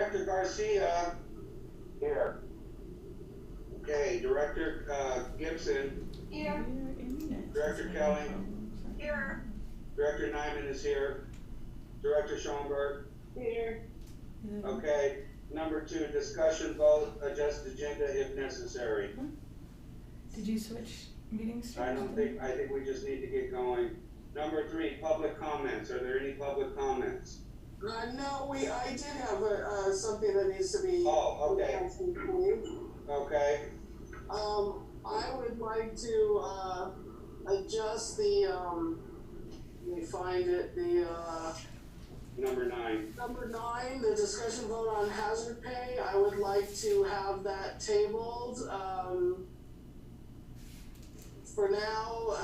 Director Garcia. Here. Okay, Director Gibson. Here. Director Kelly. Here. Director Nyman is here. Director Schoenberg. Here. Okay, number 2, discussion vote, adjust agenda if necessary. Did you switch meetings? I think we just need to get going. Number 3, public comments. Are there any public comments? No, I did have something that needs to be. Oh, okay. Okay. I would like to adjust the let me find it, the Number 9. number 9, the discussion vote on hazard pay. I would like to have that tabled for now.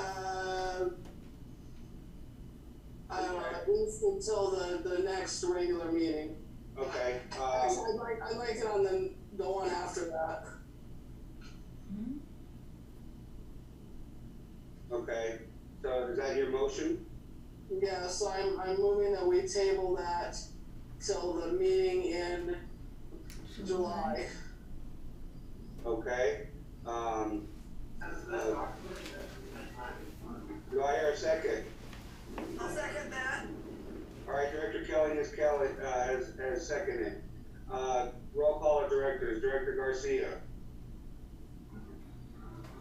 I don't know, at least until the next regular meeting. Okay. Actually, I'd like it on the one after that. Okay. So is that your motion? Yeah, so I'm moving that we table that till the meeting in July. Okay. Do I hear a second? I'll second that. All right, Director Kelly has seconded. Roll call of directors. Director Garcia.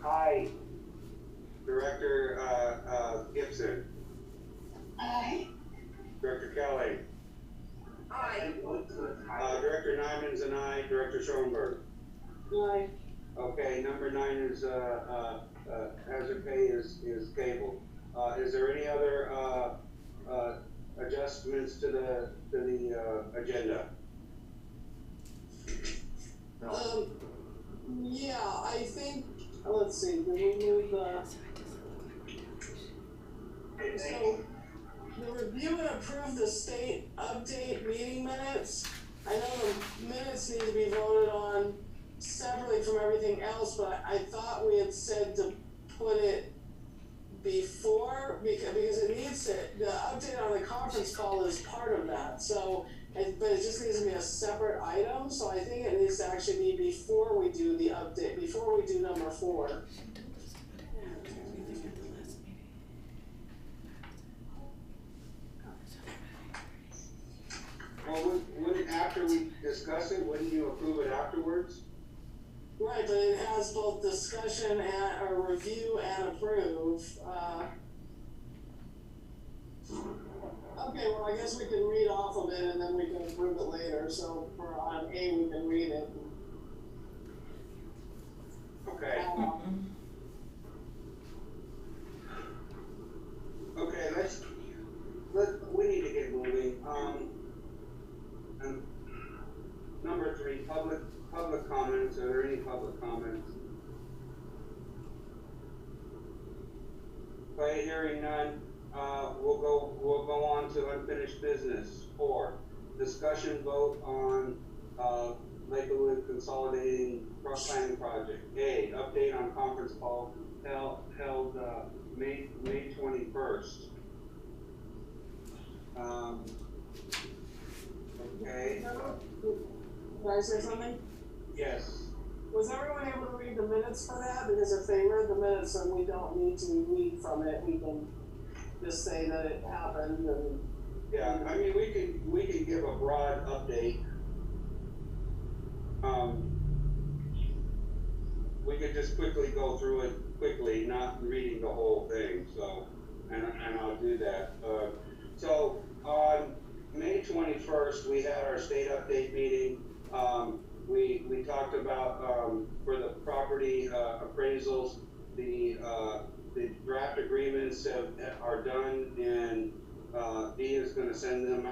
Aye. Director Gibson. Aye. Director Kelly. Aye. Director Nyman's an aye. Director Schoenberg. Aye. Okay, number 9 is hazard pay is tabled. Is there any other adjustments to the agenda? Yeah, I think, let's see, did we move so the review and approve the state update meeting minutes. I know the minutes need to be voted on separately from everything else, but I thought we had said to put it before, because it needs to, the update on the conference call is part of that, so, but it just needs to be a separate item, so I think it needs to actually be before we do the update, before we do number 4. Well, wouldn't after we discuss it, wouldn't you approve it afterwards? Right, but it has both discussion and, or review and approve, okay, well, I guess we can read off of it and then we can approve it later, so for on A, we can read it. Okay. Okay, we need to get moving. And number 3, public comments. Are there any public comments? Okay, hearing none. We'll go on to unfinished business. 4, discussion vote on Lakewood Consolidating Cross-Planning Project. A, update on conference call held May 21st. Okay. Can I say something? Yes. Was everyone able to read the minutes for that? Because if they read the minutes and we don't need to read from it, we can just say that it happened and. Yeah, I mean, we can give a broad update. We could just quickly go through it quickly, not reading the whole thing, so, and I'll do that. So on May 21st, we had our state update meeting. We talked about, for the property appraisals, the draft agreements are done, and he is going to send them,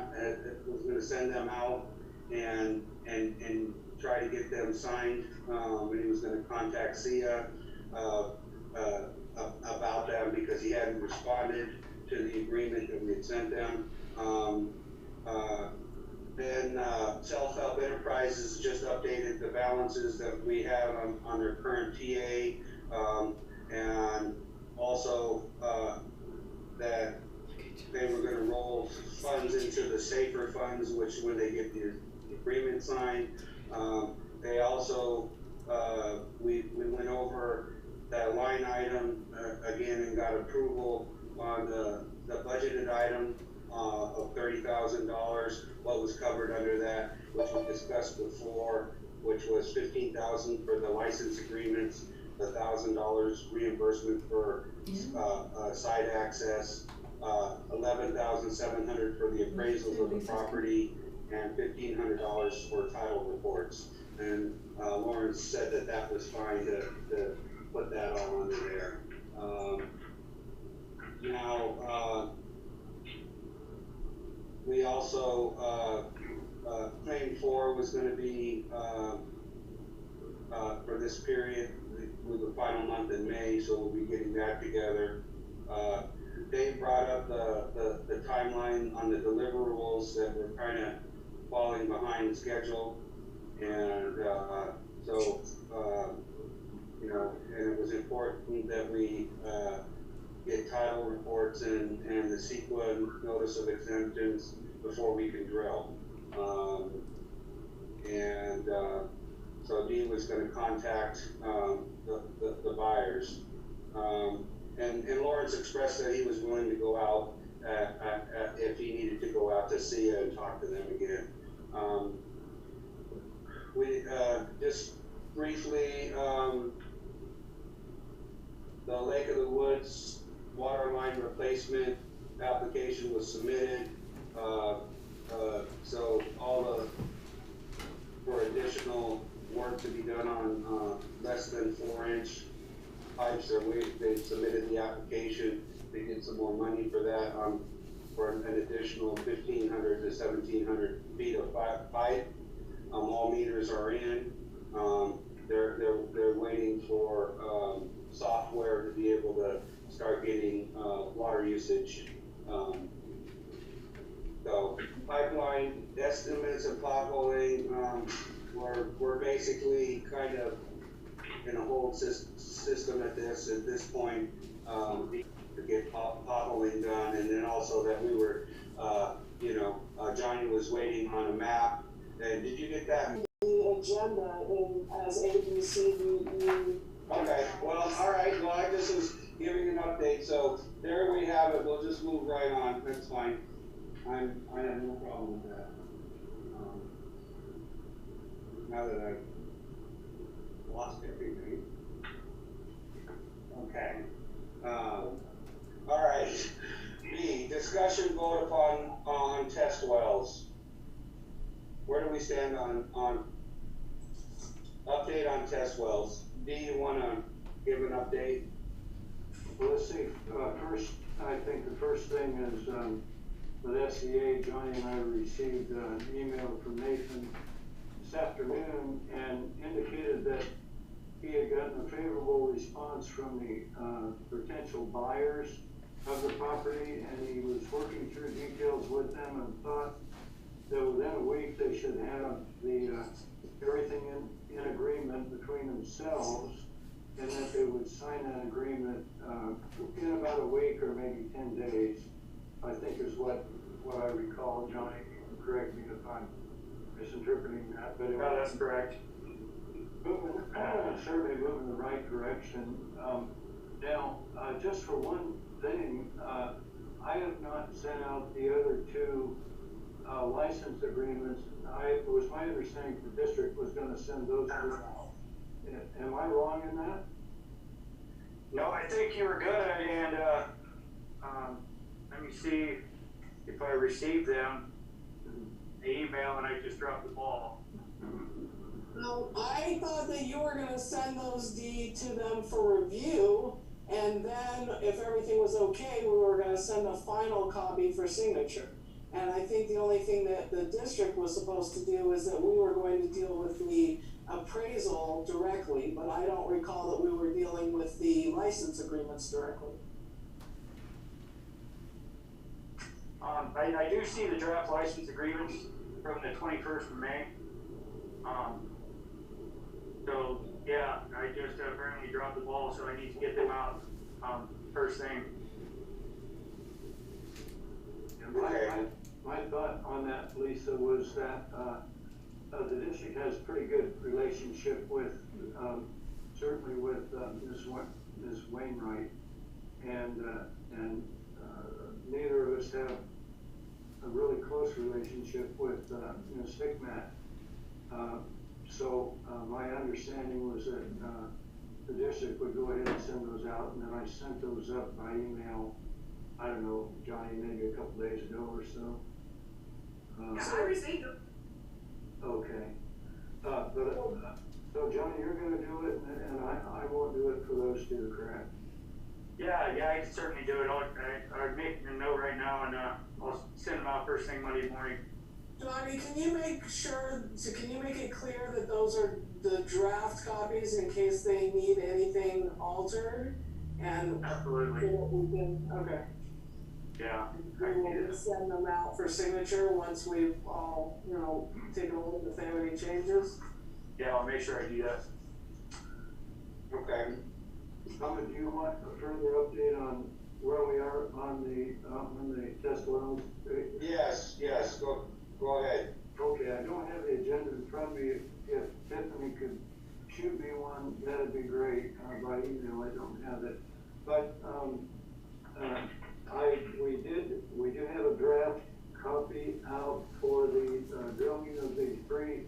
out and try to get them signed. And he was going to contact SIA about them because he hadn't responded to the agreement that we had sent them. Then Self-Help Enterprises just updated the balances that we have on their current TA, and also that they were going to roll funds into the safer funds, which when they get the agreement signed. They also, we went over that line item, again, and got approval on the budgeted item, of $30,000, what was covered under that, which we discussed before, which was $15,000 for the license agreements, $1,000 reimbursement for, site access, $11,700 for the appraisals of the property, and $1,500 for title reports. And, Lawrence said that that was fine to put that all under there. We also, claim 4 was gonna be, for this period, with the final month in May, so we'll be getting that together. Dave brought up the timeline on the deliverables that were kinda falling behind schedule. And, so, and it was important that we, get title reports and the CEQA notice of exemptions before we can drill. So Dee was gonna contact, the buyers. And Lawrence expressed that he was willing to go out, if he needed to go out to see it and talk to them again. We, just briefly, the Lake of the Woods water line replacement application was submitted. So all for additional work to be done on, less than 4-inch pipes, they've submitted the application to get some more money for that, for an additional 1,500 to 1,700 feet of pipe. All meters are in. They're waiting for, software to be able to start getting, water usage. So pipeline estimates of potholing, we're basically kind of in a whole system at this point, to get potholing done. And then also that we were, Johnny was waiting on a map. And did you get that? The agenda as A, B, C, D, E. Okay, well, all right, well, I just was giving an update, so there we have it, we'll just move right on, that's fine. I have no problem with that. Now that I've lost everything. Okay. All right, B, discussion vote on test wells. Where do we stand on update on test wells? Do you wanna give an update? Well, let's see, first, I think the first thing is, with SCA, Johnny and I received an email from Nathan this afternoon and indicated that he had gotten a favorable response from the potential buyers of the property, and he was working through details with them and thought that within a week they should have everything in agreement between themselves, and that they would sign that agreement in about a week or maybe 10 days, I think is what I recall. Johnny, you can correct me if I'm misinterpreting that, but No, that's correct. Certainly moving in the right direction. Now, just for one thing, I have not sent out the other two license agreements. It was my understanding the district was gonna send those two out. Am I wrong in that? No, I think you were good, and, let me see if I received them, the email, and I just dropped the ball. No, I thought that you were gonna send those to them for review, and then if everything was okay, we were gonna send a final copy for signature. And I think the only thing that the district was supposed to do is that we were going to deal with the appraisal directly, but I don't recall that we were dealing with the license agreements directly. I do see the draft license agreements from the 21st of May. So, yeah, I just apparently dropped the ball, so I need to get them out, first thing. And my thought on that, Lisa, was that, the district has pretty good relationship with, certainly with, Ms. Wainwright. And neither of us have a really close relationship with, Ms. Hickmat. So my understanding was that, the district would go ahead and send those out, and then I sent those up by email, I don't know, Johnny, maybe a couple days ago or so. Yeah, I received them. Okay. So Johnny, you're gonna do it, and I won't do it for those two, correct? Yeah, I can certainly do it. I'm making a note right now, and I'll send them out first thing Monday morning. Johnny, can you make it clear that those are the draft copies in case they need anything altered? And Absolutely. Okay. Yeah. We will just send them out for signature once we've all, taken a look if they have any changes. Yeah, I'll make sure I do that. Okay. Thomas, do you want a further update on where we are on the test wells? Yes, go ahead. Okay, I don't have the agenda in front of me. If Tiffany could shoot me one, that'd be great, by email. I don't have it. But, we do have a draft copy out for the, drilling of the 3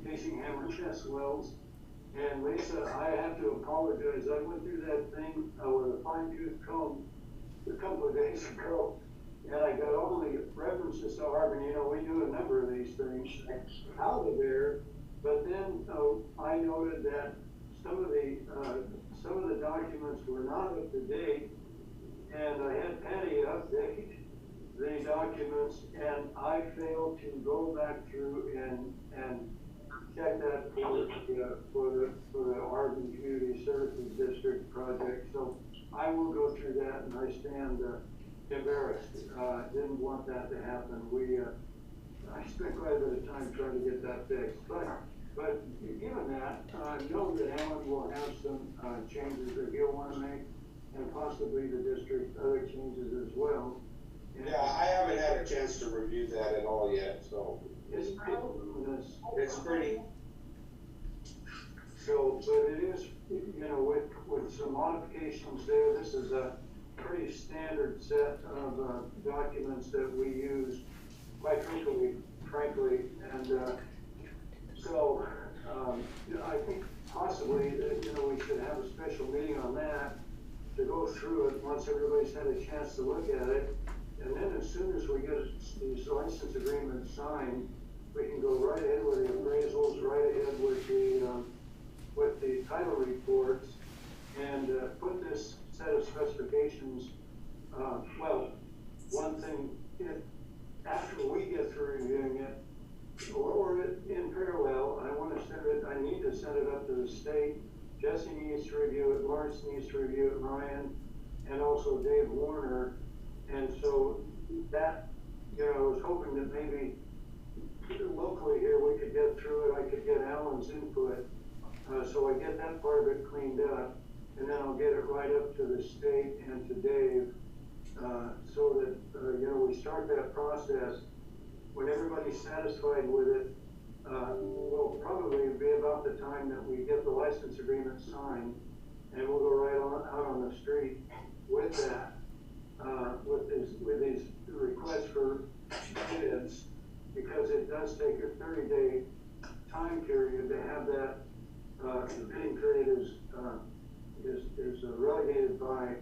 casing hammer test wells. And Lisa, I have to apologize. I went through that thing with a fine tooth comb a couple of days ago, and I got all the references to Arbor. We do a number of these things out of there. But then I noted that some of the documents were not up to date, and I had Patty update the documents, and I failed to go back through and check that for the Arden Community Services District project. So I will go through that, and I stand embarrassed. Didn't want that to happen. I spent quite a bit of time trying to get that fixed. But given that, know that Alan will have some changes that he'll want to make, and possibly the district other changes as well. And Yeah, I haven't had a chance to review that at all yet, so it's pretty voluminous. it's pretty. So, but it is, with some modifications there, this is a pretty standard set of documents that we use quite frankly, and so I think possibly that, we should have a special meeting on that to go through it once everybody's had a chance to look at it. And then as soon as we get these license agreements signed, we can go right ahead with the appraisals, right ahead with the title reports, and put this set of specifications. One thing, after we get through reviewing it, or in parallel, I need to send it up to the state. Jesse needs to review it, Lawrence needs to review it, Ryan, and also Dave Warner. And so that, I was hoping that maybe locally here we could get through it. I could get Alan's input. So I get that part of it cleaned up, and then I'll get it right up to the state and to Dave, so that, we start that process. When everybody's satisfied with it, will probably be about the time that we get the license agreement signed, and we'll go right out on the street with that, with these requests for bids, because it does take a 30-day time period to have that. The bidding period is relegated by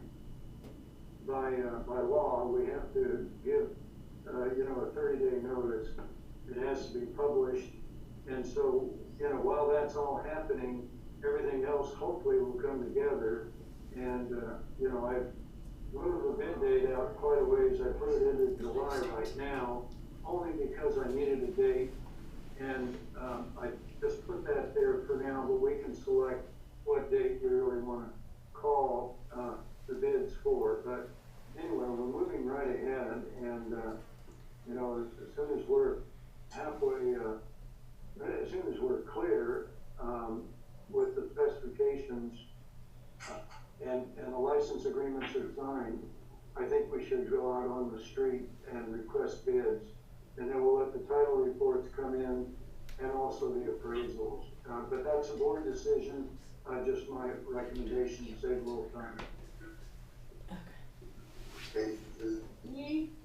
law. We have to give a 30-day notice. It has to be published, and so while that's all happening, everything else hopefully will come together. And I've moved the bid date out quite a ways. I put it into July right now, only because I needed a date, and I just put that there for now. But we can select what date we really want to call the bids for. But anyway, we're moving right ahead, and as soon as we're halfway, as soon as we're clear with the specifications and the license agreements are signed, I think we should go out on the street and request bids, and then we'll let the title reports come in and also the appraisals. But that's a board decision, just my recommendation to save a little time. Okay.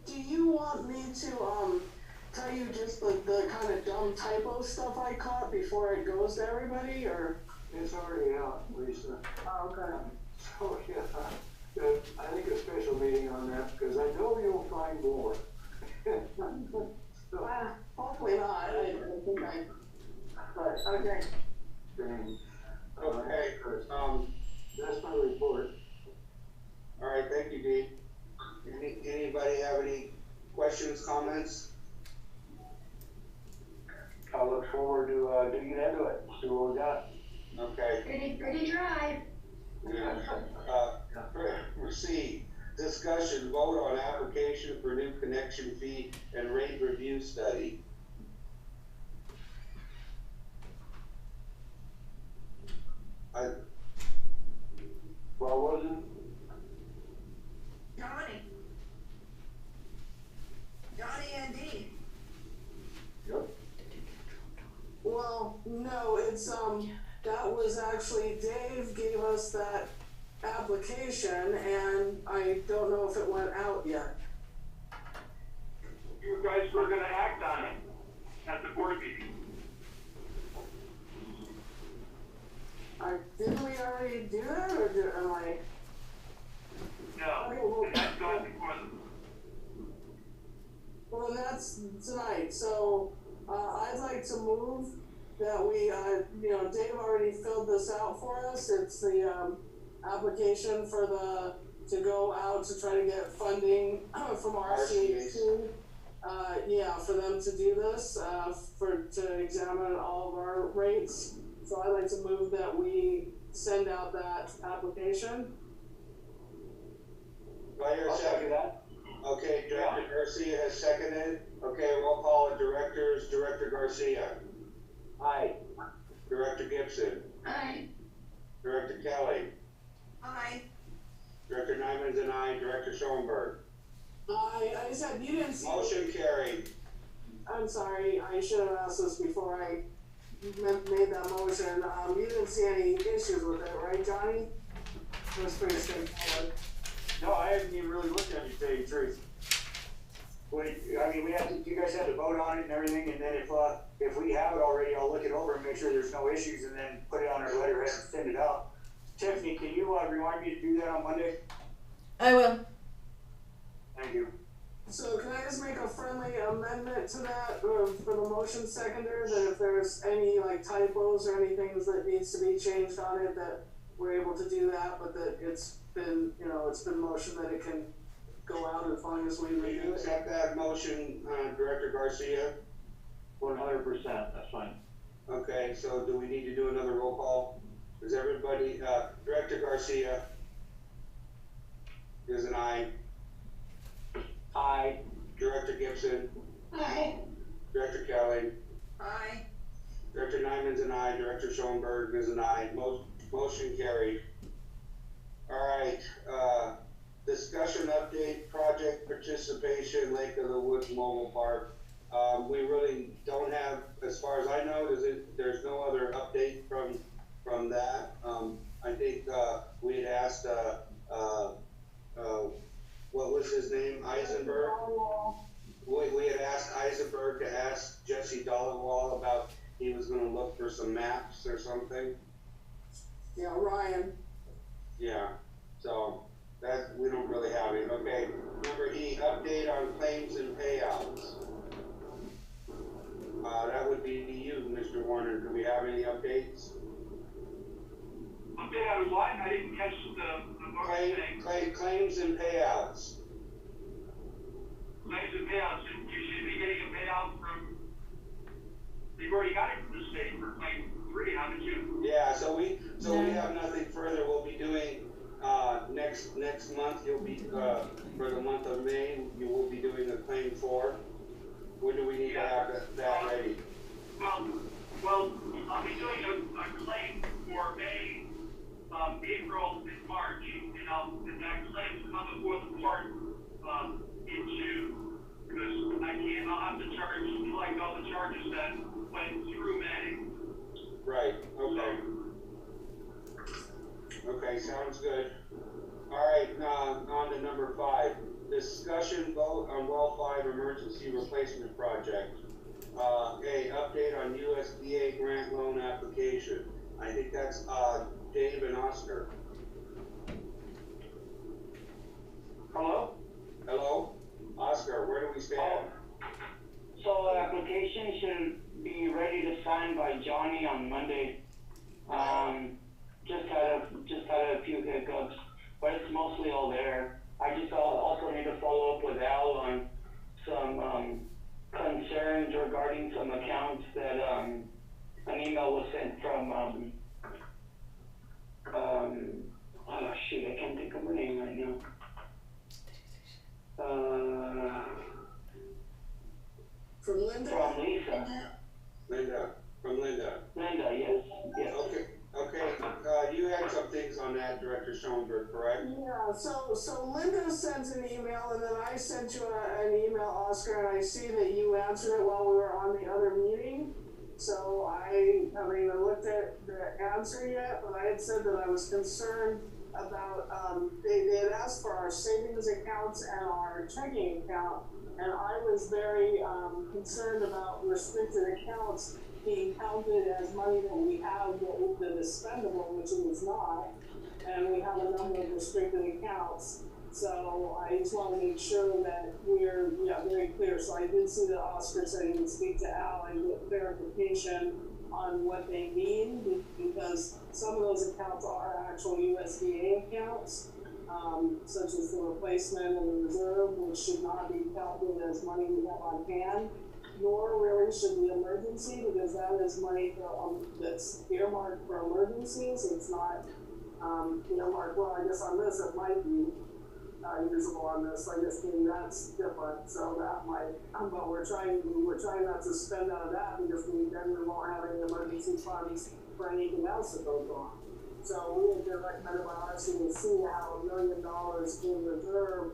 Do you want me to, tell you just the kind of dumb typo stuff I caught before it goes to everybody, or? It's already out, Lisa. Oh, okay. So, yeah, I think a special meeting on that, because I know you'll find more. So, Hopefully not, I think but, okay. dang. Okay, That's my report. all right, thank you, Dee. Anybody have any questions, comments? I look forward to, digging into it, see what we got. Okay. Pretty dry. Yeah. C, discussion, vote on application for new connection fee and rate review study. What was it? Johnny and Dee. Yep. Well, no, it's, that was actually, Dave gave us that application, and I don't know if it went out yet. You guys were gonna act on it at the board meeting. Didn't we already do that, or am I? No, that's gone before them. Well, then that's tonight, so, I'd like to move that we, Dave already filled this out for us, it's the, application for to go out to try to get funding from RCA2. Yeah, for them to do this, to examine all of our rates. So I'd like to move that we send out that application. Do I hear a second? That. Okay, Director Garcia has seconded. Okay, roll call of directors. Director Garcia. Aye. Director Gibson. Aye. Director Kelly. Aye. Director Nyman's and I. Director Schoenberg. I said, you didn't see. Motion carried. I'm sorry, I should have asked this before I made that motion. You didn't see any issues with it, right, Johnny? It was pretty straightforward. No, I haven't even really looked at it, to tell you the truth. You guys had to vote on it and everything, and then if we have it already, I'll look it over and make sure there's no issues, and then put it on our letterhead and send it out. Tiffany, can you, remind me to do that on Monday? I will. Thank you. So can I just make a friendly amendment to that, for the motion seconder, that if there's any like typos or anything that needs to be changed on it, that we're able to do that, but that it's been motioned that it can go out as long as we Do you review it. accept that motion, Director Garcia? 100%, that's fine. Okay, so do we need to do another roll call? Is everybody, Director Garcia is an aye. Aye. Director Gibson. Aye. Director Kelly. Aye. Director Nyman's an aye. Director Schoenberg is an aye. Motion carried. All right, discussion update, project participation, Lake of the Woods Mobile Park. We really don't have, as far as I know, there's no other update from that. I think, we had asked, what was his name, Eisenberg? We had asked Eisenberg to ask Jesse Dollarwall about, he was gonna look for some maps or something. Yeah, Ryan. Yeah, so that, we don't really have it. Okay, number E, update on claims and payouts. That would be you, Mr. Warner. Do we have any updates? Update on what? I didn't catch the motion thing. Claims and payouts. Claims and payouts, you should be getting a payout from, you've already got it from the state for claim 3, haven't you? Yeah, so we have nothing further. We'll be doing, next month, you'll be, for the month of May, you will be doing a claim 4. When do we need to have that ready? Well, I'll be doing a claim for May, April, and March, and that claim will come before the court, in June, because I'll have to charge, collect all the charges charges that went through May. Right, okay. Okay, sounds good. All right, now, on to number 5. Discussion vote on well 5 emergency replacement project. A, update on USDA grant loan application. I think that's, Dave and Oscar. Hello? Hello? Oscar, where do we stand? So application should be ready to sign by Johnny on Monday. Just had a few hiccups, but it's mostly all there. I just also need to follow up with Al on some concerns regarding some accounts that an email was sent from oh shoot, I can't think of her name right now. From Linda? From Lisa. Linda, Yes. okay, you had some things on that, Director Schoenberg, correct? Yeah, so Linda sent an email, and then I sent you an email, Oscar, and I see that you answered it while we were on the other meeting. So I haven't even looked at the answer yet, but I had said that I was concerned about, they had asked for our savings accounts and our checking account, and I was very concerned about restricted accounts being counted as money that we have that is spendable, which it is not, and we have a number of restricted accounts. So I just want to make sure that we're very clear. So I did see that Oscar said he would speak to Al and get clarification on what they mean, because some of those accounts are actual USDA accounts, such as the replacement and the reserve, which should not be counted as money we have on hand, nor really should the emergency, because that is money for, that's earmarked for emergencies. It's not earmarked, well, I guess on this it might be usable on this. I guess that's different. So that might, but we're trying not to spend out of that, because then we won't have any emergency funds for anything else that goes on. So we had been recommended by RCAC how $1 million in reserve,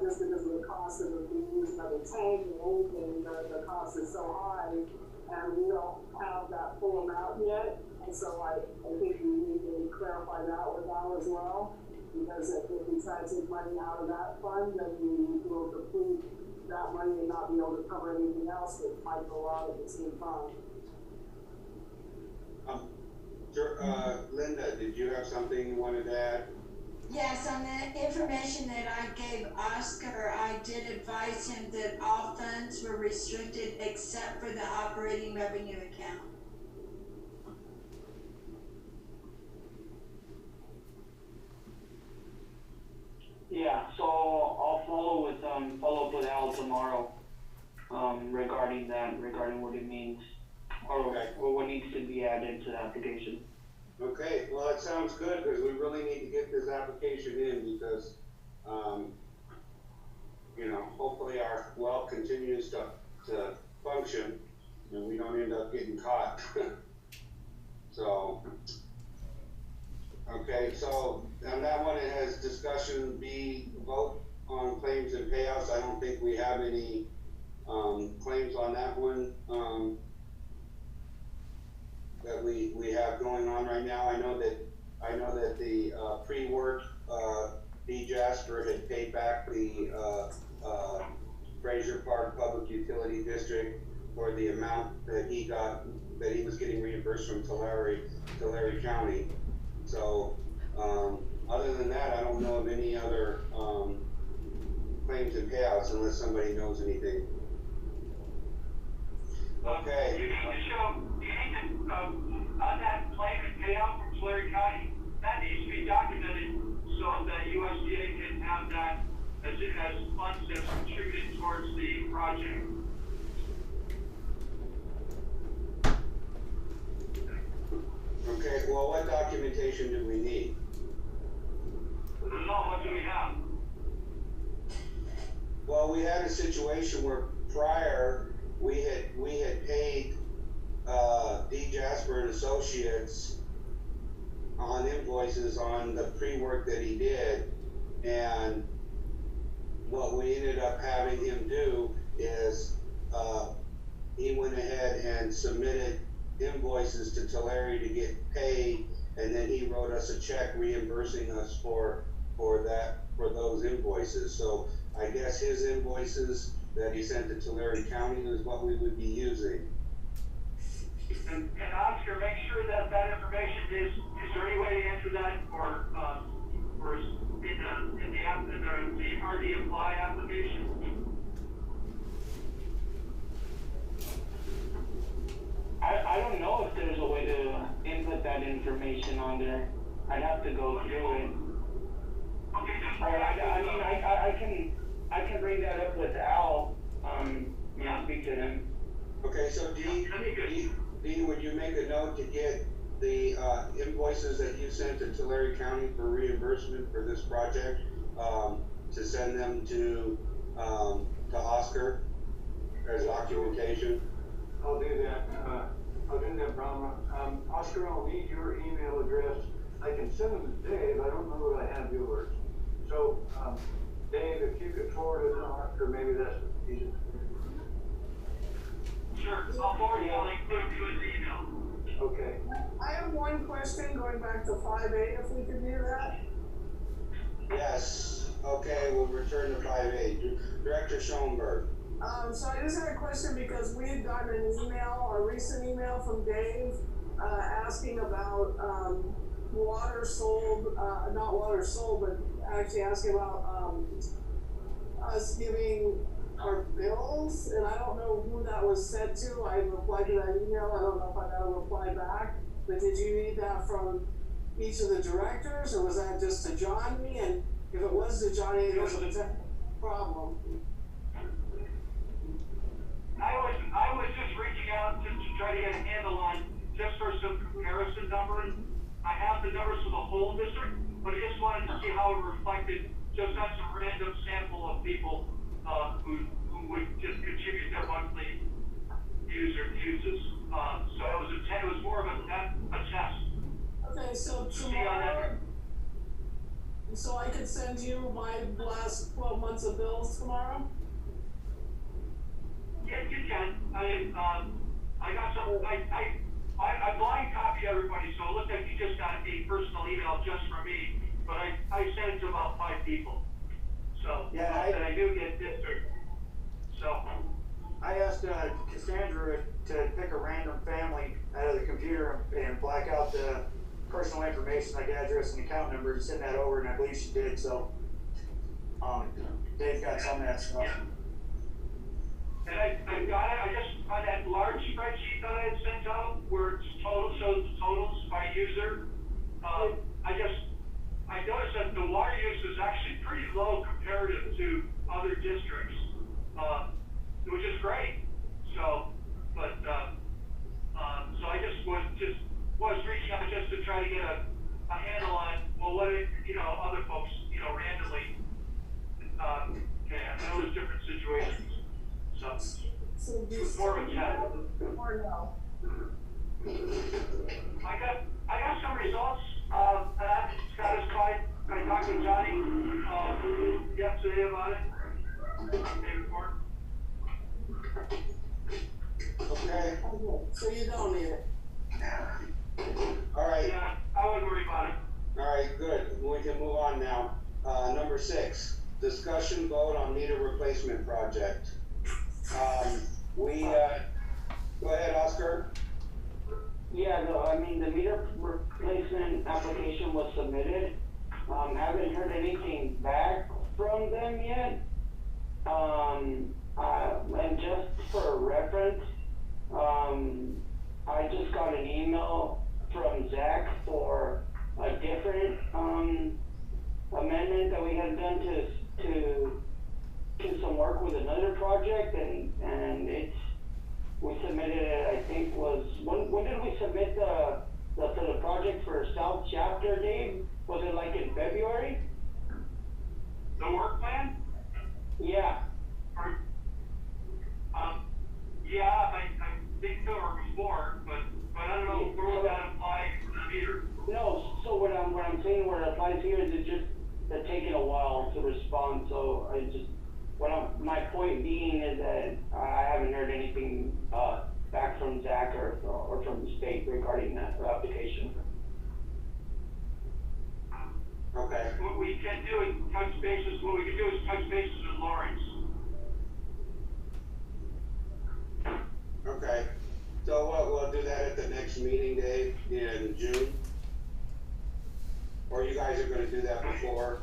just because of the cost of it being used another tank and anything, the cost is so high, and we don't have that full amount yet. And so I think we need to clarify that with Al as well, because if we try to take money out of that fund, then we will deplete that money and not be able to cover anything else that might go out at the same time. Linda, did you have something you wanted to add? Yes, on the information that I gave Oscar, I did advise him that all funds were restricted except for the operating revenue account. Yeah, so I'll follow up with Al tomorrow, regarding what it means, or what needs to be added to the application. Okay, well, it sounds good, because we really need to get this application in, because, hopefully our well continues to function, and we don't end up getting caught. So, okay, so on that one, it has discussion B, vote on claims and payouts. I don't think we have any claims on that one that we have going on right now. I know that the pre-work B. Jasper had paid back the Frazier Park Public Utility District for the amount that he was getting reimbursed from Tulare County. So other than that, I don't know of any other claims and payouts, unless somebody knows anything. Okay. You need to show, on that claim and payout from Tulare County, that needs to be documented so that USDA can have that as funds that's contributed towards the project. Okay, well, what documentation do we need? No, what do we have? Well, we had a situation where prior, we had paid D. Jasper and Associates on invoices on the pre-work that he did, and what we ended up having him do is he went ahead and submitted invoices to Tulare to get paid, and then he wrote us a check reimbursing us for those invoices. So I guess his invoices that he sent to Tulare County is what we would be using. And Oscar, make sure that that information is there any way to answer that or is in the RD apply application? I don't know if there's a way to input that information on there. I'd have to go through it. Okay, just Or I can bring that up with Al, speak to him. Okay, so Dean, would you make a note to get the invoices that you sent to Tulare County for reimbursement for this project, to send them to Oscar as documentation? I'll do that, Brahma. Oscar, I'll need your email address. I can send them to Dave, I don't know that I have yours. So, Dave, if you could forward it on, or maybe that's easiest. Sure, I'll forward you a link to his email. Okay. I have one question going back to 5A, if we could do that. Yes, okay, we'll return to 5A. Director Schoenberg. So I just had a question because we had gotten an email, a recent email from Dave, asking about, water sold, not water sold, but actually asking about, us giving our bills, and I don't know who that was sent to. I replied to that email, I don't know if I got a reply back, but did you need that from each of the directors, or was that just to Johnny? And if it was to Johnny, it was a problem. I was just reaching out just to try to get a handle on, just for some comparison numbers. I have the numbers for the whole district, but I just wanted to see how it reflected just on some random sample of people, who would just contribute their monthly uses. So it was more of a test. Okay, so tomorrow, so I could send you my last 12 months of bills tomorrow? Yeah, you can. I got some, I blind copy everybody, so it looked like you just got a personal email just for me, but I sent it to about 5 people. So, yeah, I do get district. So. I asked Cassandra to pick a random family out of the computer and black out the personal information like address and account number and send that over, and I believe she did, so Dave got some of that stuff. Yeah. And I got it, I just, on that large spreadsheet that I had sent out, where it's shows totals by user, I noticed that the water use is actually pretty low comparative to other districts, which is great. So, but, so I was reaching out just to try to get a handle on, well, what, other folks, randomly, and those different situations. So it was more of a test. Or no? I got some results, and I'm satisfied. I talked to Johnny, yesterday about it. Day before. Okay, So you don't need it? all right. Yeah, I wouldn't worry about it. All right, good. We can move on now. Number 6, discussion vote on meter replacement project. Go ahead, Oscar. Yeah, the meter replacement application was submitted. Haven't heard anything back from them yet. And just for reference, I just got an email from Zach for a different amendment that we had done to some work with another project, and we submitted it, I think when did we submit the project for South Chapter, Dave? Was it like in February? The work plan? Yeah. Or, yeah, I think so, or before, but I don't know where would that apply to the meter. No, so what I'm saying where it applies here is it's taking a while to respond, so my point being is that I haven't heard anything back from next meeting day in June? Or you guys are gonna do that before?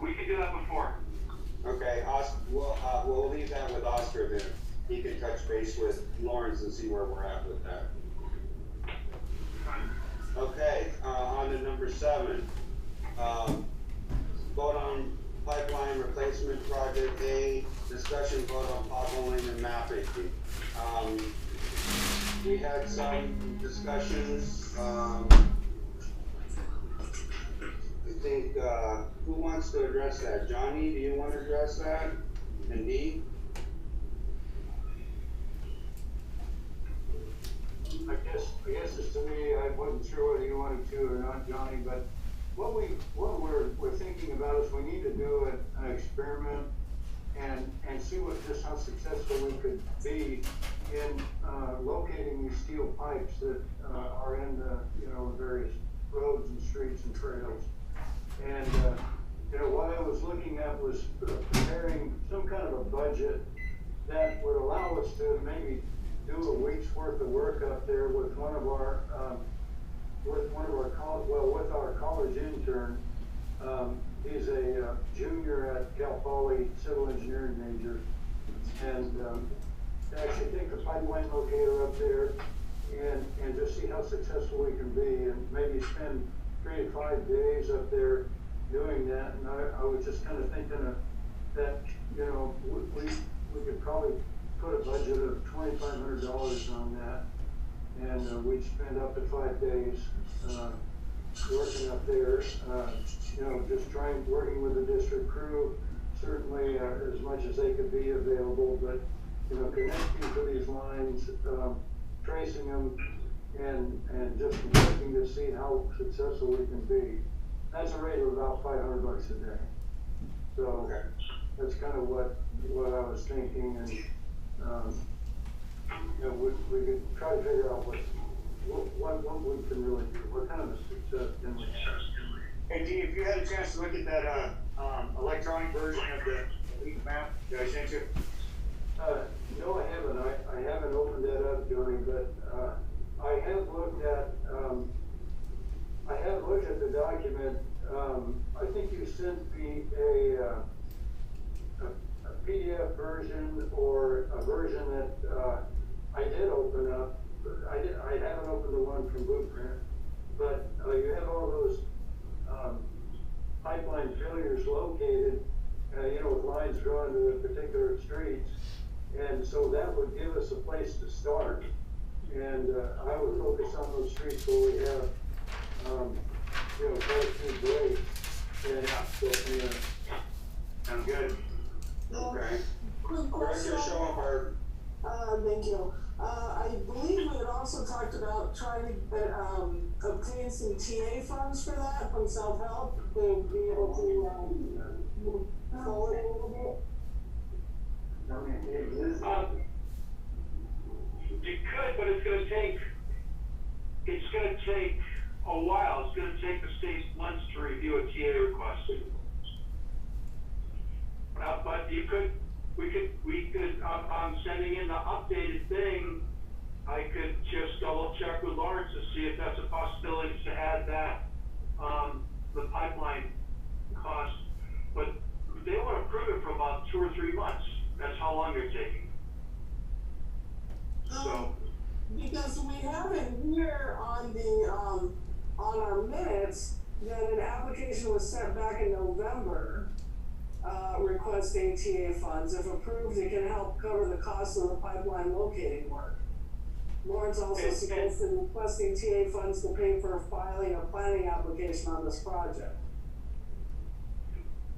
We can do that before. Okay, we'll leave that with Oscar then. He can touch base with Lawrence and see where we're at with that. Okay, on to number 7. Vote on pipeline replacement project A, discussion vote on potholing and mapping. We had some discussions, I think, who wants to address that? Johnny, do you want to address that? And Dee? I guess it's to me, I wasn't sure whether you wanted to or not, Johnny, but what we're thinking about is we need to do an experiment and see just how successful we could be in locating these steel pipes that are in the various roads and streets and trails. And what I was looking at was preparing some kind of a budget that would allow us to maybe do a week's worth of work up there with one of our with our college intern. He's a junior at Cal Poly, civil engineering major, and actually take the pipeline locator up there and just see how successful we can be, and maybe spend 3 to 5 days up there doing that. And I was just kind of thinking that we could probably put a budget of $2,500 on that, and we'd spend up to 5 days working up there, just working with the district crew, certainly as much as they could be available, but connecting to these lines, tracing them, and just working to see how successful we can be. That's a rate of about $500 a day. So that's kind of what I was thinking, and we could try to figure out what we can really do. What kind of a success can we have? Hey Dee, if you had a chance to look at that, electronic version of the leak map that I sent you? No, I haven't. I haven't opened that up, Johnny, but I have looked at the document. I think you sent me a PDF version or a version that I did open up. I haven't opened the one from Blueprint, but you have all those pipeline failures located, with lines drawn to the particular streets. And so that would give us a place to start. And I would focus on those streets where we have, quite a few breaks. And Sounds good. Okay. Quick Frazier, question. Schoenberg. Thank you. I believe we had also talked about trying to obtain some TA funds for that from self-help to be able to move forward a little bit. You could, but it's gonna take a while. It's gonna take the state's months to review a TA request. But we could, sending in the updated thing, I could just double check with Lawrence to see if that's a possibility to add that, the pipeline cost. But they want to approve it for about 2 or 3 months. That's how long they're taking. So. Because we have it here on the, on our minutes, that an application was sent back in November, requesting TA funds. If approved, it can help cover the cost of the pipeline locating work. Lawrence also suggested requesting TA funds to pay for filing a planning application on this project.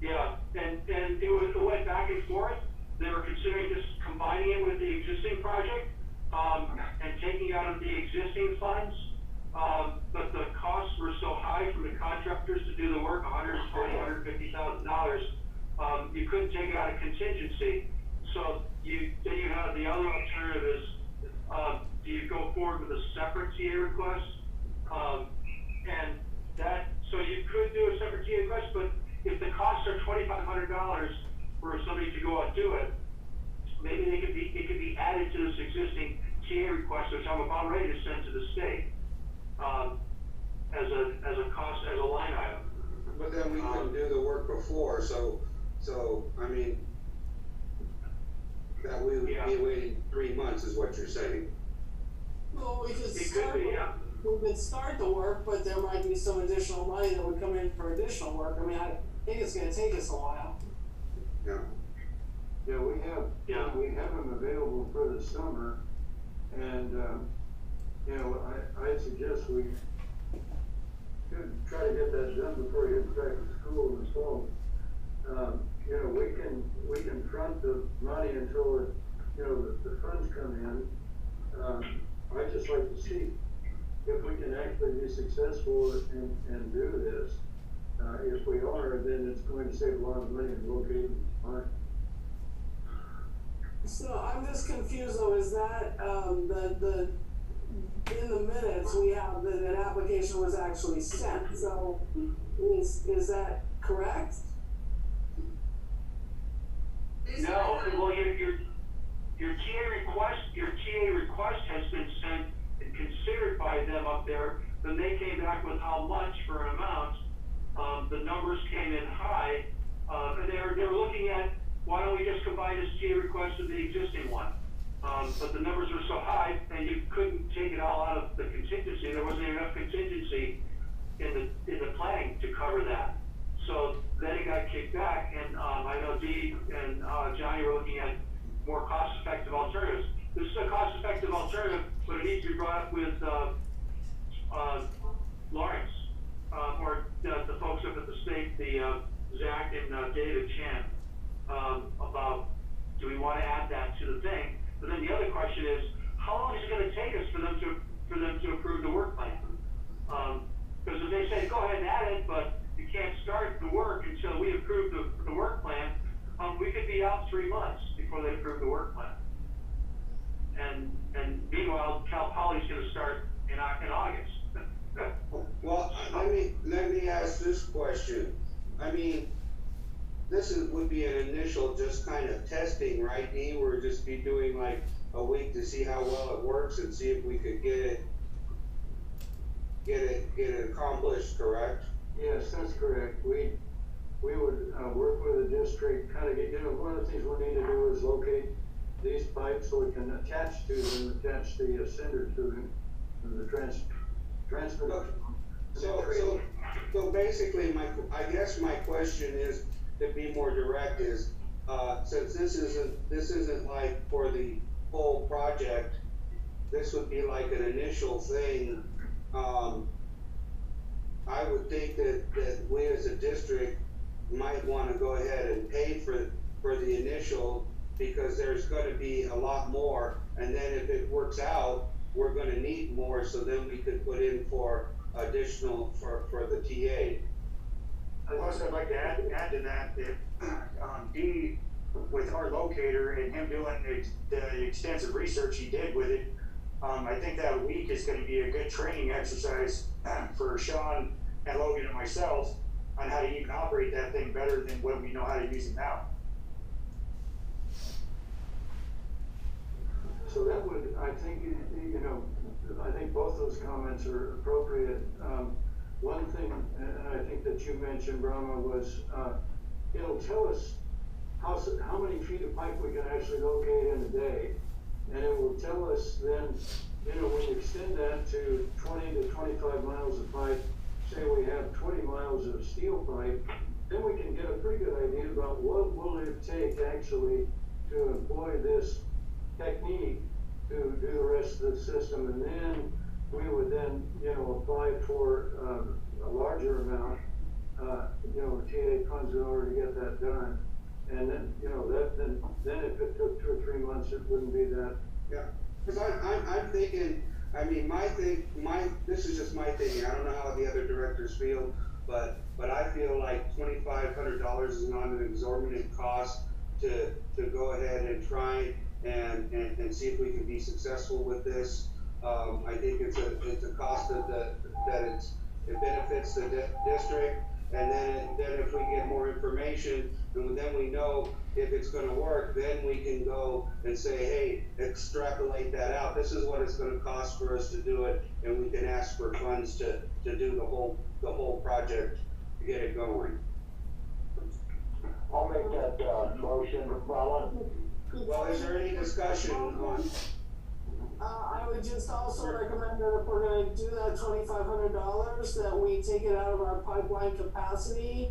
Yeah, and it went back and forth. They were considering just combining it with the existing project, and taking out of the existing funds. But the costs were so high from the contractors to do the work, $150,000. You couldn't take it out of contingency. So then you have the other alternative is, do you go forward with a separate TA request? And so you could do a separate TA request, but if the costs are $2,500 for somebody to go out and do it, maybe it could be added to this existing TA TA request, which I'm about ready to send to the state, as a cost, as a line item. But then we couldn't do the work before, so, I mean, that we would Yeah. be waiting 3 months is what you're saying. Well, we could It start, could be, yeah. we could start the work, but there might be some additional money that would come in for additional work. I mean, I think it's gonna take us a while. Yeah. Yeah, we have them available for the summer, and, you know, I'd suggest we should try to get that done before he gets back to school in the fall. You know, we can front the money until, you know, the funds come in. I'd just like to see if we can actually be successful and do this. If we are, then it's going to save a lot of money in locating time. So I'm just confused though, is that, in the minutes, we have that an application was actually sent, so is that correct? No, well, your TA request has been sent and considered by them up there, then they came back with how much for an amount. The numbers came in high, and they were looking at, why don't we just combine this TA request with the existing one? But the numbers were so high, and you couldn't take it all out of the contingency, there wasn't enough contingency in the planning to cover that. So then it got kicked back, and I know Dee and Johnny were looking at more cost-effective alternatives. This is a cost-effective alternative, but it needs to be brought up with Lawrence, or the folks up at the state, Zach and David Chan, about, do we want to add that to the thing? But then the other question is, how long is it going to take us for them to approve the work plan? Because if they say, go ahead and add it, but you can't start the work until we approve the work plan, we could be out 3 months before they approve the work plan. And meanwhile, Cal Poly's going to start in August. Well, let me ask this question. I mean, would be an initial just kind of testing, right, Dee? We'll just be doing like a week to see how well it works and see if we could get it accomplished, correct? Yes, that's correct. We would, work with the district, kind of get, you know, one of the things we need to do is locate these pipes so we can attach the sender to them, and the transfer. So basically, I guess my question is, to be more direct, is, since this isn't like for the whole project, this would be like an initial thing. I would think that we as a district might want to go ahead and pay for the initial, because there's going to be a lot more, and then if it works out, we're going to need more, so then we could put in for additional for the TA. Also, I'd like to add to that, Dee, with our locator and him doing the extensive research he did with it, I think that week is going to be a good training exercise for Sean and Logan and myself on how to even operate that thing better than what we know how to use it now. So that would, I think, you know, I think both those comments are appropriate. One thing, and I think that you mentioned, Brahma, was it'll tell us how many feet of pipe we can actually locate in a day, and it will tell us then, you know, when you extend that to 20 to 25 miles of pipe, say we have 20 miles of steel pipe, then we can get a pretty good idea about what will it take actually to employ this technique to do the rest of the system, and then we would then, you know, apply for a larger amount, you know, TA funds in order to get that done. And then, you know, then if it took 2 or 3 months, it wouldn't be that. Yeah, because I'm thinking, I mean, this is just my thinking, I don't know how the other directors feel, but I feel like $2,500 is not an exorbitant cost to go ahead and try and see if we can be successful with this. I think it's a cost that it benefits the district, and then if we get more information, and then we know if it's gonna work, then we can go and say, hey, extrapolate that out. This is what it's gonna cost for us to do it, and we can ask for funds to do the whole project to get it going. I'll make that, motion, Roland. Well, is there any discussion on? I would just also recommend that if we're gonna do that $2,500, that we take it out of our pipeline capacity,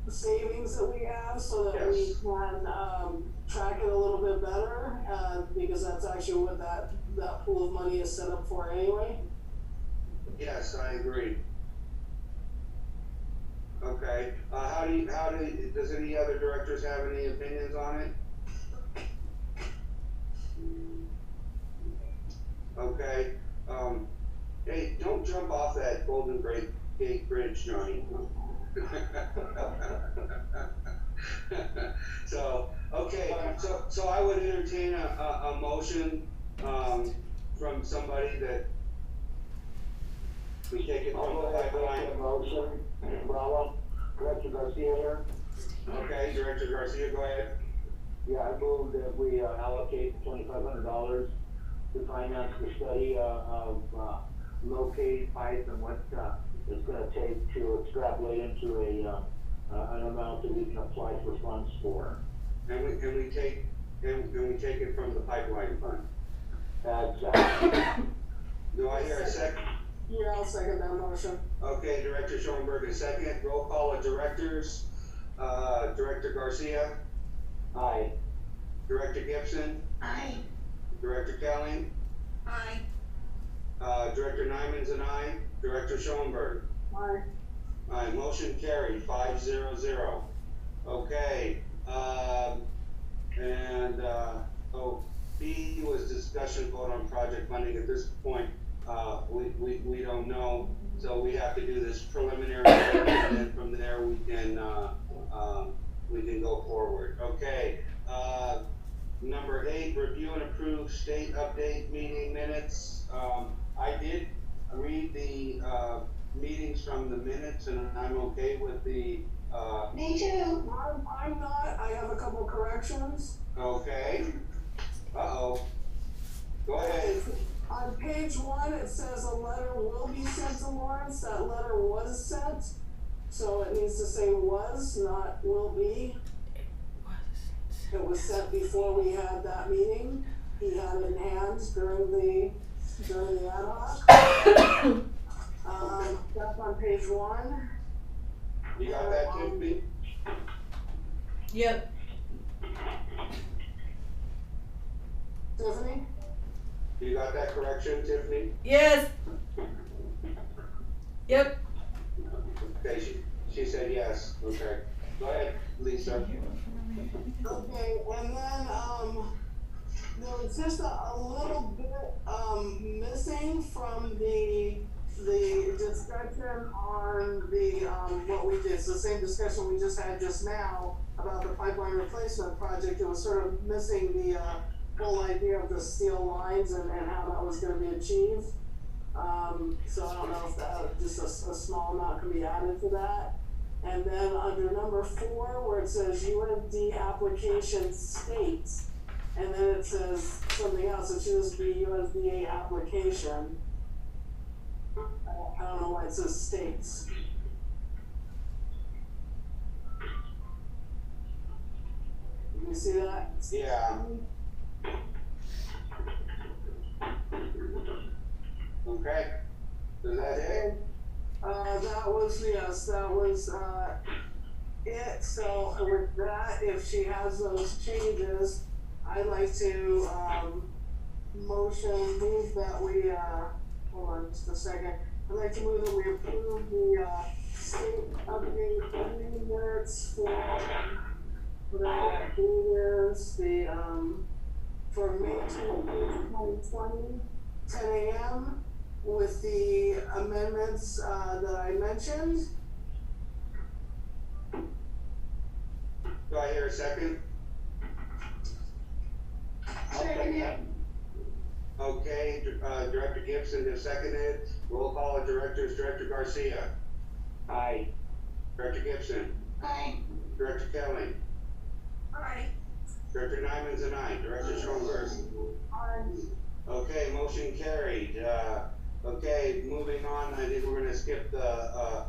savings that we have, so that we Yes. can, track it a little bit better, because that's actually what that pool of money is set up for anyway. Yes, I agree. Okay, does any other directors have any opinions on it? Okay, hey, don't jump off that Golden Gate Bridge, Johnny. So, okay, so I would entertain a motion, from somebody that we take it from the pipeline. Motion, Roland, Director Garcia here. Okay, Director Garcia, go ahead. Yeah, I move that we allocate $2,500 to finance the study of locating pipe and what it's gonna take to extrapolate into an amount that we can apply for funds for. And we take it from the pipeline fund. Exactly. Do I hear a second? Yeah, I'll second that motion. Okay, Director Schoenberg, a second. Roll call of directors. Director Garcia, Aye. Director Gibson, Aye. Director Kelly, Aye. Director Nyman's an aye. Director Schoenberg. Aye. Aye, motion carried, 5-0-0. Okay, B was discussion vote on project funding. At this point, we don't know, so we have to do this preliminary vote, and then from there we can go forward. Okay, number 8, review and approve state update meeting minutes. I did read the meetings from the minutes, and I'm okay with the Me too. I'm not, I have a couple corrections. okay. Go ahead. On page 1, it says a letter will be sent to Lawrence. That letter was sent, so it needs to say was, not will be. It was sent before we had that meeting. He had it in hand during the ad hoc. That's on page 1. You got that, Tiffany? Yep. Tiffany? You got that correction, Tiffany? Yes. Yep. Okay, she said yes. Okay. Go ahead, Lisa. Okay, and then, there was just a little bit, missing from the discussion on the, what we did. It's the same discussion we just had just now about the pipeline replacement project. It was sort of missing the, whole idea of the steel lines and how that was gonna be achieved. So I don't know if that, just a small amount can be added to that. And then under number 4, where it says USD application states, and then it says something else, it should just be USDA application. I don't know why it says states. You see that? Yeah. Okay. Is that it? That was, yes, that was, it. So with that, if she has those changes, I'd like to, move that we, hold on just a second. I'd like to move that we approve the, state update meeting minutes for, whatever that date is, for May 2020, 10 a.m. with the amendments, that I mentioned. Do I hear a second? Okay, Director Gibson has seconded. Roll call of directors, Director Garcia, Aye. Director Gibson, Aye. Director Kelly, Aye. Director Nyman's an aye, Director Schoenberg. Okay, motion carried. Okay, moving on, I think we're gonna skip the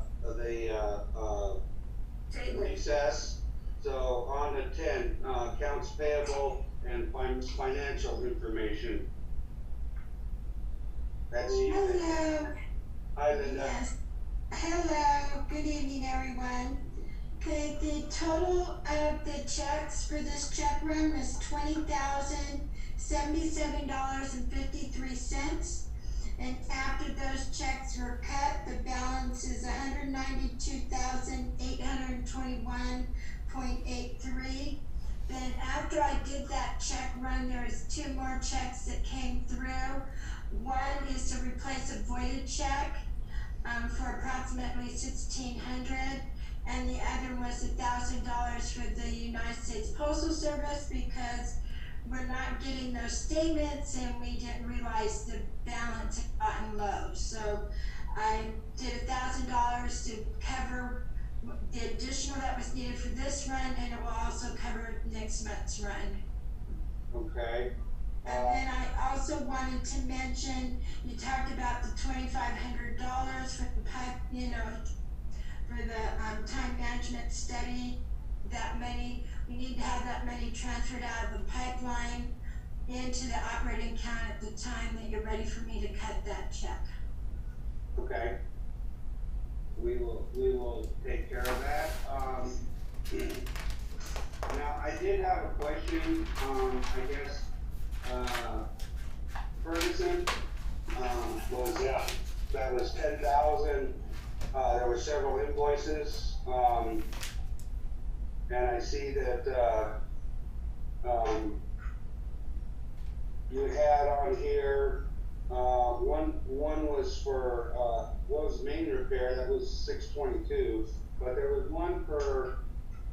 recess. So on to 10, accounts payable and financial information. That's you. Hello. Hi, Linda. Yes. Hello. Good evening, everyone. Okay, the total of the checks for this check run was $20,077.53. And after those checks were cut, the balance is $192,821.83. Then after I did that check run, there was 2 more checks that came through. One is to replace a voided check for approximately $1,600, and the other was $1,000 for the United States Postal Service because we're not getting those statements and we didn't realize the balance had gotten low. So I did $1,000 to cover the additional that was needed for this run, and it will also cover next month's run. Okay. And then I also wanted to mention, you talked about the $2,500 for the pipe, for the time management study. That money, we need to have that money transferred out of the pipeline into the operating account at the time that you're ready for me to cut that check. Okay. We will take care of that. Now I did have a question, I guess, Ferguson, that was 10,000, there were several invoices, and I see that, you had on here, one was for, was main repair, that was 622, but there was one for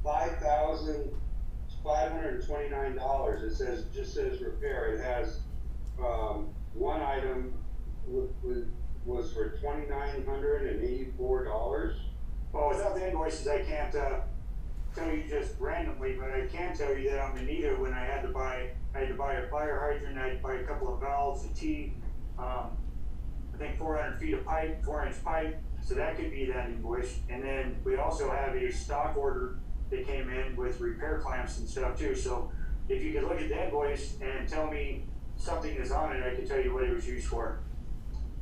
$5,529. It says, just says repair. It has, one item was for $2,984. Well, without the invoices, I can't, tell you just randomly, but I can tell you that on Manita, when I had to buy a fire hydrant, I had to buy a couple of valves, a T, I think 400 feet of pipe, 4-inch pipe, so that could be that invoice. And then we also have a stock order that came in with repair clamps and stuff too. So if you could look at the invoice and tell me something is on it, I can tell you what it was used for,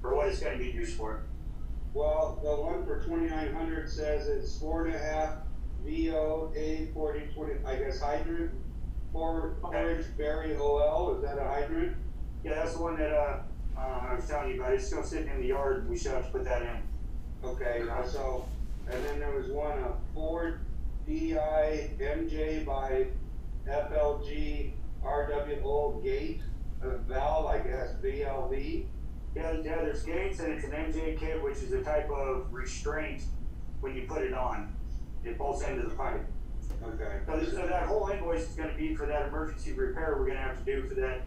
or what it's gonna be used for. Well, the one for 2,900 says it's 4.5 VOA 4020, I guess hydrant, 4-inch Berry OL, is that a hydrant? Yeah, that's the one that, I was telling you about. It's still sitting in the yard, and we still have to put that in. Okay, so, and then there was one, a Ford DI MJ by FLG RWO gate, a valve, I guess, VLV. Yeah, there's gates, and it's an MJ kit, which is a type of restraint when you put it on. It bolts into the pipe. Okay. So that whole invoice is gonna be for that emergency repair we're gonna have to do for that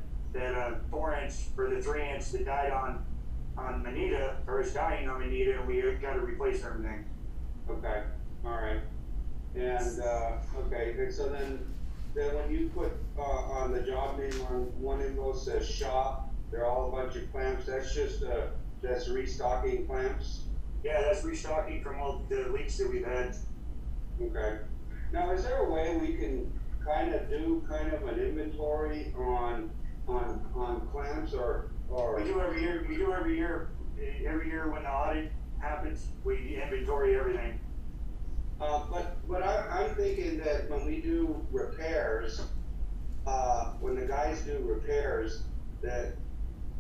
4-inch, or the 3-inch that died on Manita, or is dying on Manita, and we gotta replace everything. Okay, all right. And, okay, and so then when you put, on the job name on one invoice says shop, they're all a bunch of clamps, that's just, that's restocking clamps? Yeah, that's restocking from all the leaks that we've had. Okay. Now, is there a way we can do an inventory on clamps or? We do every year. Every year when the audit happens, we inventory everything. But I'm thinking that when we do repairs, when the guys do repairs, that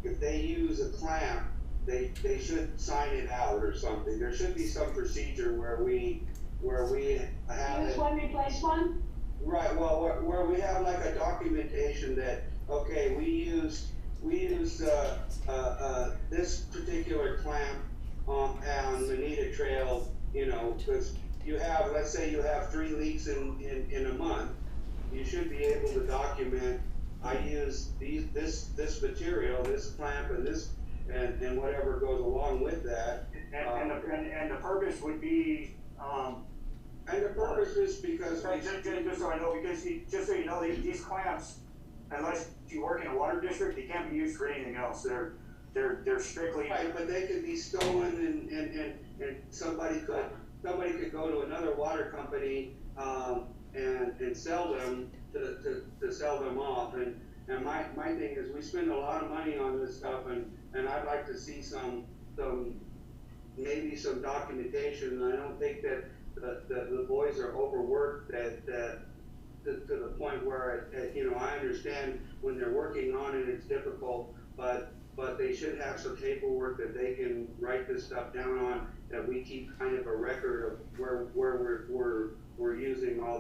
if they use a clamp, they should sign it out or something. There should be some procedure where we have Use one, replace one? Right, well, where we have like a documentation that, okay, we used this particular clamp on Manita Trail, because you have, let's say you have 3 leaks in a month, you should be able to document, I use this material, this clamp, and and whatever goes along with that. And the purpose would be, And the purpose is because just so I know, because just so you know, these clamps, unless you work in a water district, they can't be used for anything else. They're strictly. right, but they could be stolen and somebody could go to another water company, and sell them to sell them off. And my thing is, we spend a lot of money on this stuff, and I'd like to see maybe some documentation. And I don't think that the boys are overworked to the point where, I understand when they're working on it, it's difficult, but they should have some paperwork that they can write this stuff down on, that we keep kind of a record of where we're using all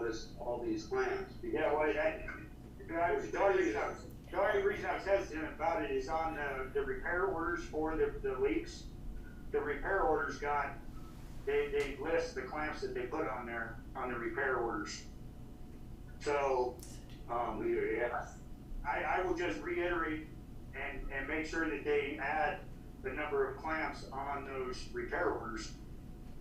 these clamps. Yeah, well, the only reason I was hesitant about it is on the repair orders for the leaks. The repair orders they list the clamps that they put on there on the repair orders. So, I will just reiterate and make sure that they add the number of clamps on those repair orders.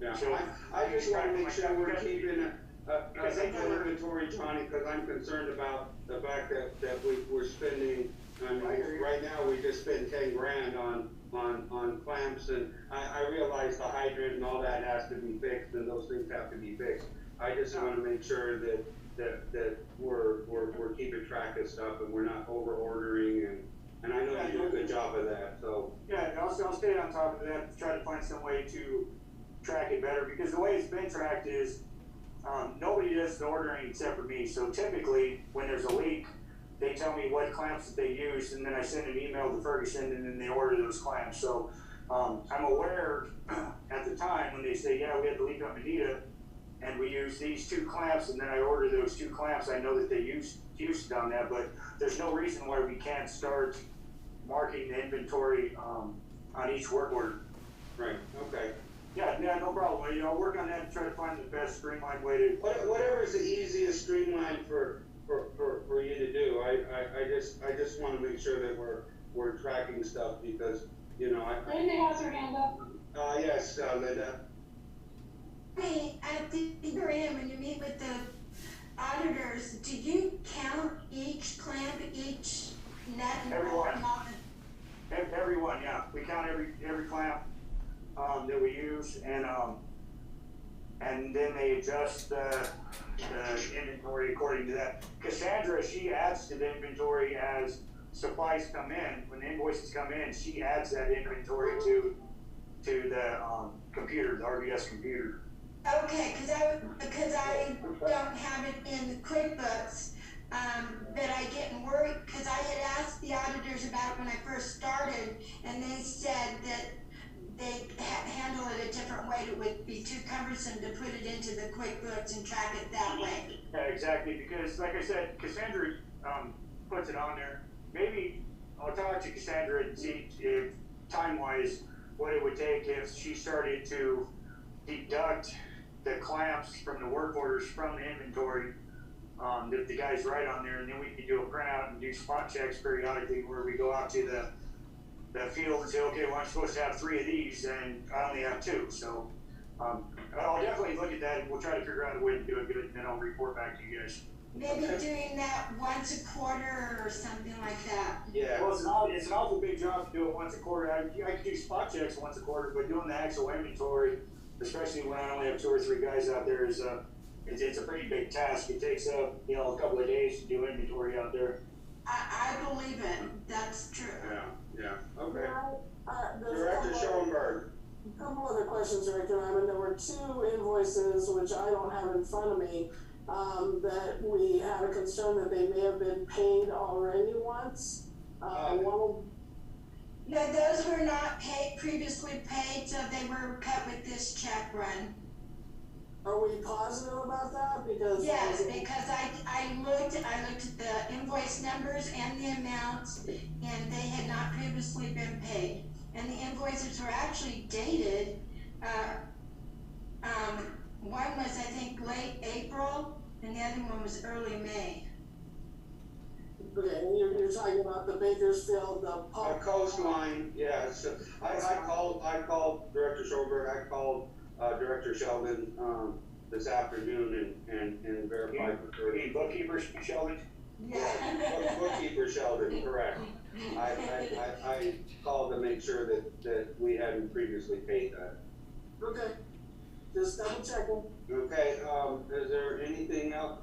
Yeah, So I just want to make sure we're keeping a inventory, Johnny, because I'm concerned about the fact that we're spending. I mean, right now we just spent 10 grand on clamps, and I realize the hydrant and all that has to be fixed, and those things have to be fixed. I just want to make sure that we're keeping track of stuff and we're not over ordering, and I know you do a good job of that. So yeah, I'll stay on top of that to try to find some way to track it better, because the way it's been tracked is nobody does the ordering except for me. So typically when there's a leak, they tell me what clamps that they use, and then I send an email to Ferguson, and then they order those clamps. So I'm aware at the time when they say, yeah, we had the leak on Bonita and we use these 2 clamps, and then I order those 2 clamps, I know that they used it on that, but there's no reason why we can't start marking the inventory on each work order. right, okay. Yeah, no problem. I'll work on that and try to find the best streamlined way to. Whatever is the easiest streamline for you to do. I just want to make sure that we're tracking stuff, because Linda has her hand up. Yes, Linda. Hey, at the very end, when you meet with the auditors, do you count each clamp, each nut and bolt? Everyone, yeah. We count every clamp that we use, and then they adjust the inventory according to that. Cassandra, she adds to the inventory as supplies come in. When the invoices come in, she adds that inventory to the computer, the RVS computer. Okay, because I don't have it in the QuickBooks, but I get worried, because I had asked the auditors about it when I first started, and they said that they handle it a different way. It would be too cumbersome to put it into the QuickBooks and track it that way. Yeah, exactly, because like I said, Cassandra puts it on there. Maybe I'll talk to Cassandra and see if time-wise what it would take if she started to deduct the clamps from the work orders from the inventory that the guys write on there, and then we can do a printout and do spot checks periodically where we go out to the field and say, okay, well, I'm supposed to have 3 of these, and I only have 2. So I'll definitely look at that, and we'll try to figure out a way to do it good, and then I'll report back to you guys. Maybe doing that once a quarter or something like that. Yeah. Well, it's an awful big job to do it once a quarter. I can do spot checks once a quarter, but doing the actual inventory, especially when I only have 2 or 3 guys out there, it's a pretty big task. It takes a couple of days to do inventory out there. I believe it. That's true. Yeah. Okay. Director Schoenberg. A couple other questions, Director Lyman. There were 2 invoices, which I don't have in front of me, that we had a concern that they may have been paid already once. No, those were not previously paid, so they were cut with this check run. Are we positive about that? Yes, because I looked at the invoice numbers and the amounts, and they had not previously been paid. And the invoices were actually dated, one was, I think, late April, and the other one was early May. Okay, and you're talking about the Bakersfield, the Cola coastline, yeah, so I called Director Schoenberg, I called, Director Sheldon, this afternoon and verified with her. You mean bookkeeper Sheldon? Yeah. Bookkeeper Sheldon, correct. I called to make sure that we hadn't previously paid that. Okay, just double checking. Okay, is there anything else?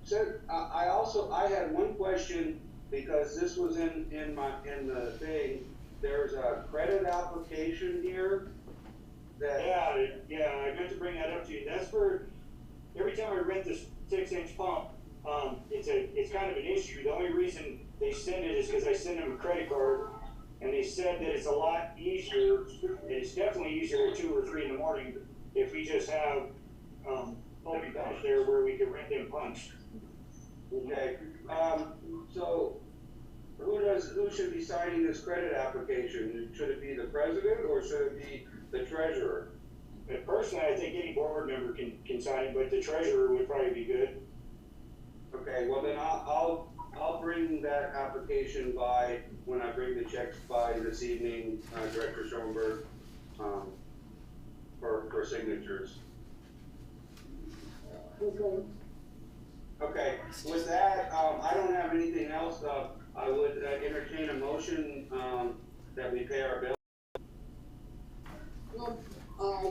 So I had one question, because this was in the thing, there's a credit application here that. Yeah, I meant to bring that up to you. That's for, every time I rent this 6-inch pump, it's kind of an issue. The only reason they send it is because I send them a credit card, and they said that it's a lot easier, and it's definitely easier at 2 or 3 in the morning if we just have, open pumps there where we can rent them pumps. Okay, so who should be signing this credit application? Should it be the president or should it be the treasurer? But personally, I think any board member can sign it, but the treasurer would probably be good. Okay, well then I'll bring that application by, when I bring the checks by this evening, Director Schoenberg, for signatures. Okay. Okay, with that, I don't have anything else. I would entertain a motion, that we pay our bill.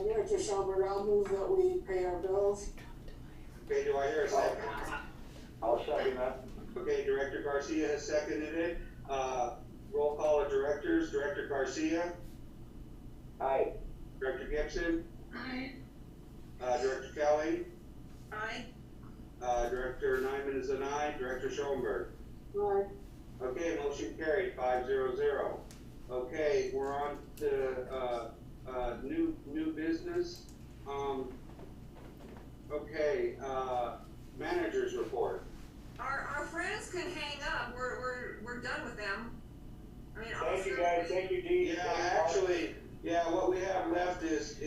Director Schomburg, I'll move that we pay our bills. Okay, do I hear a second? I'll second that. Okay, Director Garcia has seconded it. Roll call of directors. Director Garcia, Aye. Director Gibson, Aye. Director Kelly, Aye. Director Nyman is an aye, Director Schoenberg. Aye. Okay, motion carried, 5-0-0. Okay, we're on to, new business. Okay, managers report. Our friends can hang up, we're done with them. I mean, Thank you guys, thank you Dee. Yeah, actually, what we have left is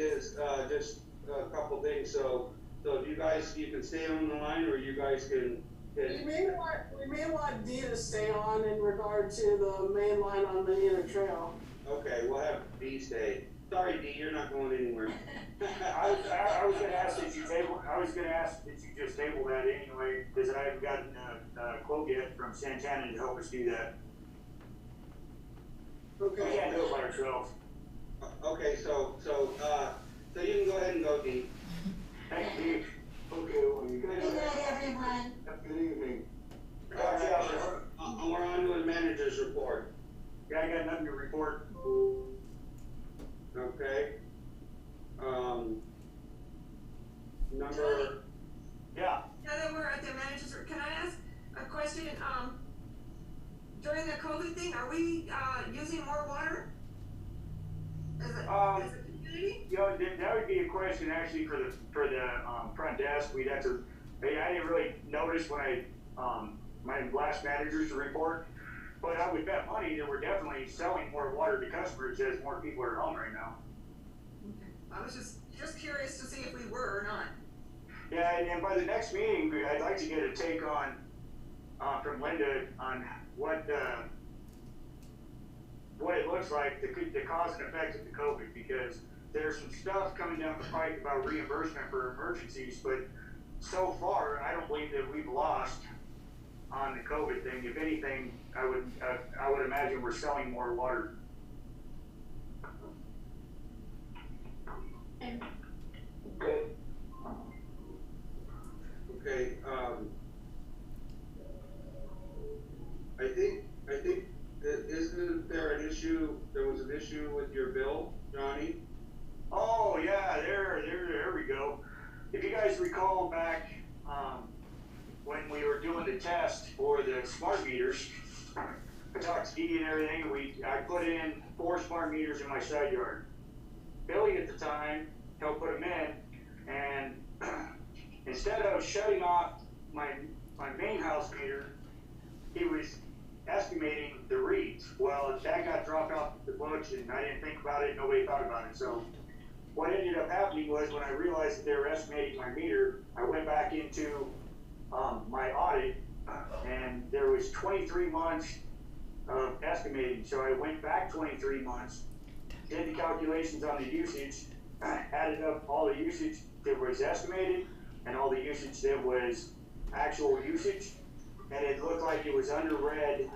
just a couple things, so if you guys, you can stay on the line, or you guys can. We may want Dee to stay on in regard to the main line on Manila Trail. Okay, we'll have D stay. Sorry, D, you're not going anywhere. I was gonna ask that you just table that anyway, because I haven't gotten a quote yet from Santana to help us do that. We Okay. can't do it by ourselves. Okay, so you can go ahead and go, D. Thank you. Okay, well, you guys. Good night, everyone. Have a good evening. We're on to the manager's report. Yeah, I got nothing to report. Okay. Number. Tony? Yeah. now that we're at the managers, can I ask a question? During the COVID thing, are we, using more water? As a community? You know, that would be a question actually for the front desk. We'd have to, I didn't really notice when my last manager's report, but I would bet money that we're definitely selling more water to customers as more people are at home right now. Okay. I was just curious to see if we were or not. Yeah, and by the next meeting, I'd like to get a take on, from Linda on what it looks like, the cause and effect of the COVID, because there's some stuff coming down the pike about reimbursement for emergencies, but so far, I don't believe that we've lost on the COVID thing. If anything, I would imagine we're selling more water. Good. Okay, I think, isn't there an issue, there was an issue with your bill, Johnny? Oh, yeah, there we go. If you guys recall back, when we were doing the test for the smart meters, I talked to Dee and everything, I put in 4 smart meters in my side yard. Billy at the time helped put them in, and instead of shutting off my main house meter, he was estimating the reads. Well, that got dropped off the books, and I didn't think about it, nobody thought about it. So what ended up happening was, when I realized that they were estimating my meter, I went back into my audit, and there was 23 months of estimating. So I went back 23 months, did the calculations on the usage, added up all the usage that was estimated and all the usage that was actual usage, and it looked like it was underestimated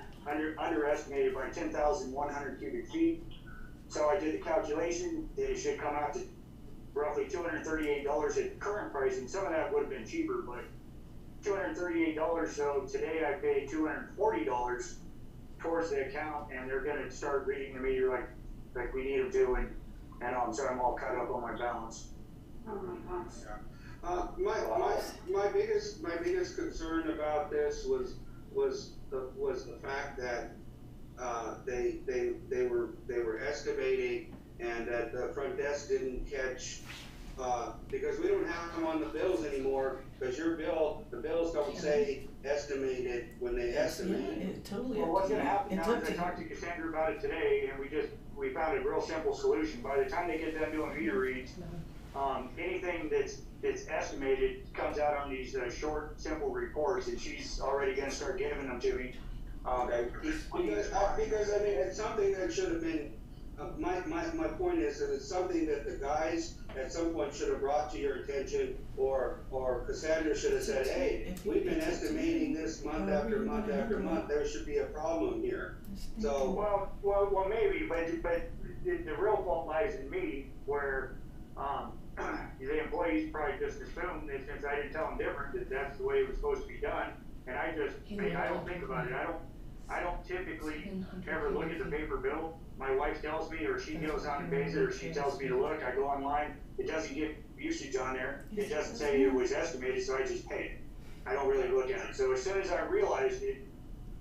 by 10,100 cubic feet. So I did the calculation that it should come out to roughly $238 at current pricing. Some of that would have been cheaper, but $238. So today I paid $240 towards the account, and they're going to start reading the meter like we need them to, and so I'm all caught up on my balance. Oh my gosh. My biggest concern about this was the fact that they were excavating, and that the front desk didn't catch, because we don't have them on the bills anymore, because the bills don't say estimated when they estimate. Yeah, it totally. Well, what's going to happen now It's is up I to talked you. to Cassandra about it today, and we found a real simple solution. By the time they get done doing meter reads, anything that's estimated comes out on these short, simple reports, and she's already going to start giving them to me. Because I mean, it's something that should have been, my point is that it's something that the guys at some point should have brought to your attention, or Cassandra should have said, hey, we've been estimating this month after month after month, there should be a problem here. So, well, maybe, but the real fault lies in me, where the employees probably just assumed that since I didn't tell them different, that that's the way it was supposed to be done, and I don't think about it. I don't typically ever look at the paper bill. My wife tells me, or she goes on and pays it, or she tells me to look. I go online. It doesn't get usage on there. It doesn't say it was estimated, so I just pay it. I don't really look at it. So as soon as I realized it,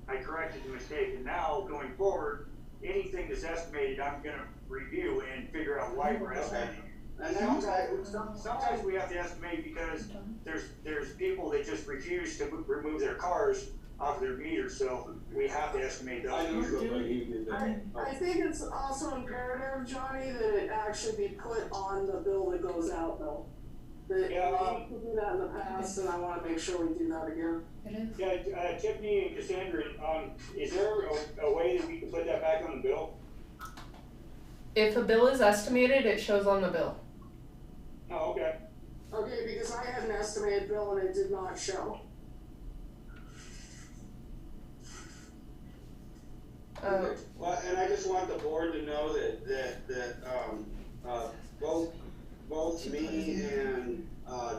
I corrected the mistake. And now, going forward, anything that's estimated, I'm going to review and figure out why we're estimating. And sometimes we have to estimate because there's people that just refuse to remove their cars off their meters, so we have to estimate those. I know somebody who did that. I think it's also imperative, Johnny, that it actually be put on the bill that goes out, though. That we do that in the past, and I wanna make sure we do that again. Yeah, Tiffany and Cassandra, is there a way that we can put that back on the bill? If a bill is estimated, it shows on the bill. Oh, okay. Okay, because I had an estimated bill and it did not show. Well, and I just want the board to know that both me and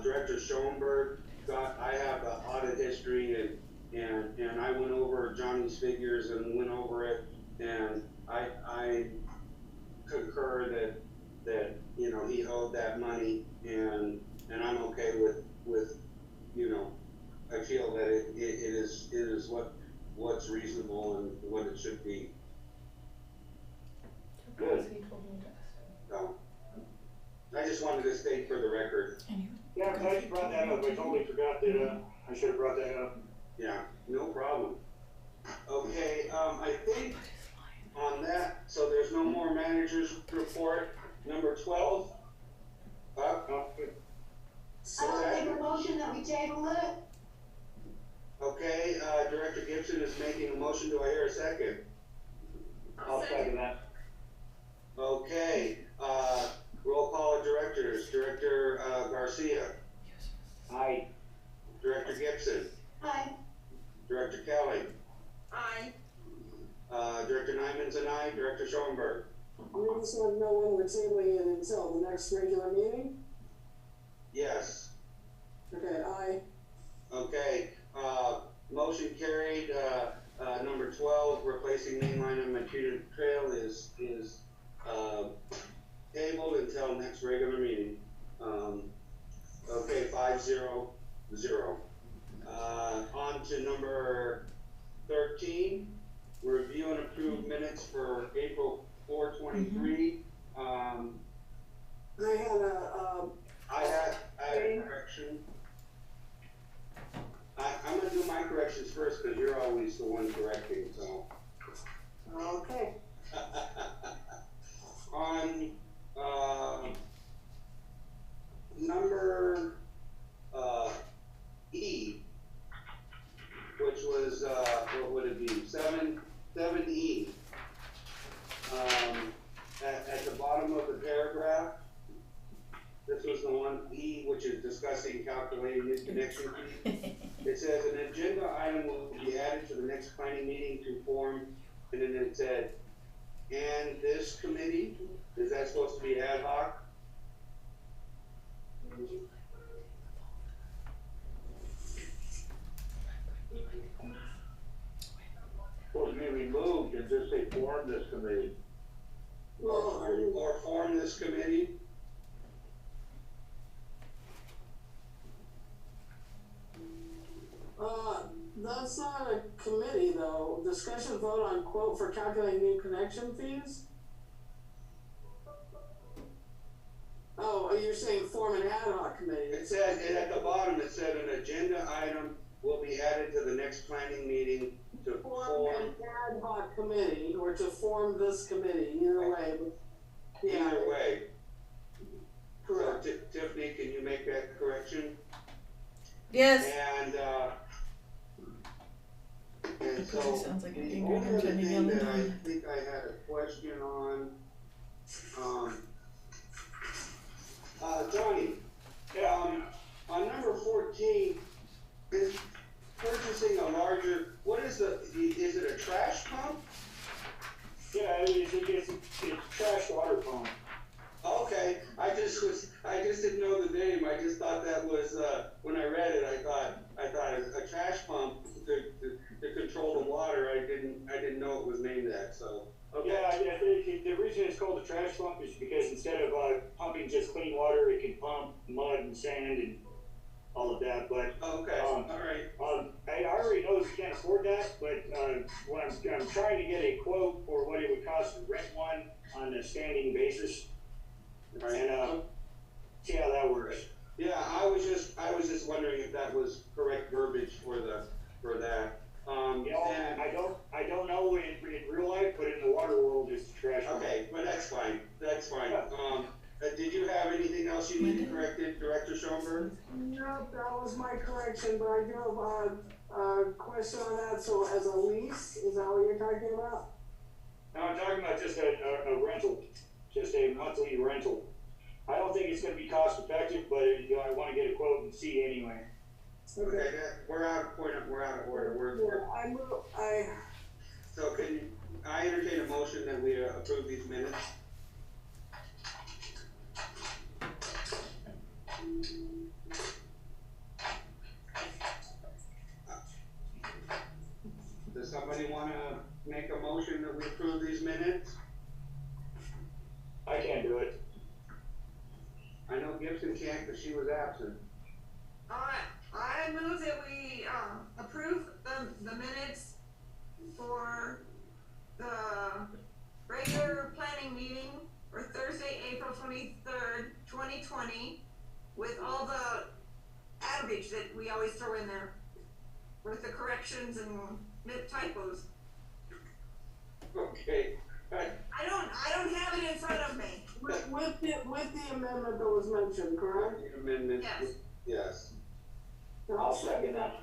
Director Schoenberg I have the audit history, and I went over Johnny's figures and went over it, and I concur that you know, he owed that money, and I'm okay with you know, I feel that it is what's reasonable and what it should be. Good. So, I just wanted to state for the record. Yeah, I'm glad you brought that up. I totally forgot that I should have brought that up. Yeah, no problem. Okay, I think on that, so there's no more managers report. Number 12. I'll make a motion that we table it. Okay, Director Gibson is making a motion. Do I hear a second? I'll second that. Okay, roll call of directors. Director Garcia. Aye. Director Gibson. Aye. Director Kelly. Aye. Director Nyman's an aye. Director Schoenberg. We just want to know when we're tabling it until the next regular meeting? Yes. Okay, aye. Okay, motion carried. Number 12, replacing main line on Maquita Trail is tabled until next regular meeting. Okay, 5-0-0. On to number 13, review and approve minutes for April 4/23. I had a correction. I'm gonna do my corrections first, because you're always the one correcting, so. Okay. On, number, E, which was, what would it be, 7E, discussing calculating new connection fee. It says an agenda item will be added to the next planning meeting to form, and then it said, and this committee, is that supposed to be ad hoc? Supposed to be removed and just say form this committee. Or form this committee? That's not a committee though. Discussion vote on quote for calculating new connection fees? Oh, you're saying form an ad hoc committee? It says, and at the bottom, it said an agenda item will be added to the next planning meeting to Form an ad hoc committee, or to form this committee, either way. Yeah. Either way. Correct. So Tiffany, can you make that correction? Yes. And so, It sounds like an the angry only other Virginia thing yelling that I dog. think I had a question on, Johnny, on number 14, is purchasing a larger, what is is it a trash pump? Yeah, it's trash water pump. Okay, I just didn't know the name, I just thought that was, when I read it, I thought a trash pump to control the water, I didn't know it was named that, so. Okay. Yeah, the reason it's called a trash pump is because instead of pumping just clean water, it can pump mud and sand and all of that. But Okay, all right. I already know you can't afford that, but when I'm trying to get a quote for what it would cost to rent one on a standing basis, Right. and see how that works. Yeah, I was just wondering if that was correct verbiage for that. You know, And, I don't know in real life, but in the water world, it's trash pump. okay, but that's fine. Did you have anything else you needed corrected, Director Schoenberg? Nope, that was my correction, but I do have a question on that. So as a lease, is that what you're talking about? No, I'm talking about just a rental, just a monthly rental. I don't think it's gonna be cost effective, but you know, I wanna get a quote and see anyway. Okay, we're out of order. So I entertain a motion that we approve these minutes? Does somebody wanna make a motion that we approve these minutes? I can't do it. I know Gibson can't because she was absent. Alright, I move that we, approve the minutes for the regular planning meeting for Thursday, April 23rd, 2020, with all the adverbiage that we always throw in there, with the corrections and typos. Okay, I don't have it in front of me. With the amendment that was mentioned, correct? amendment, Yes. yes. I'll second that.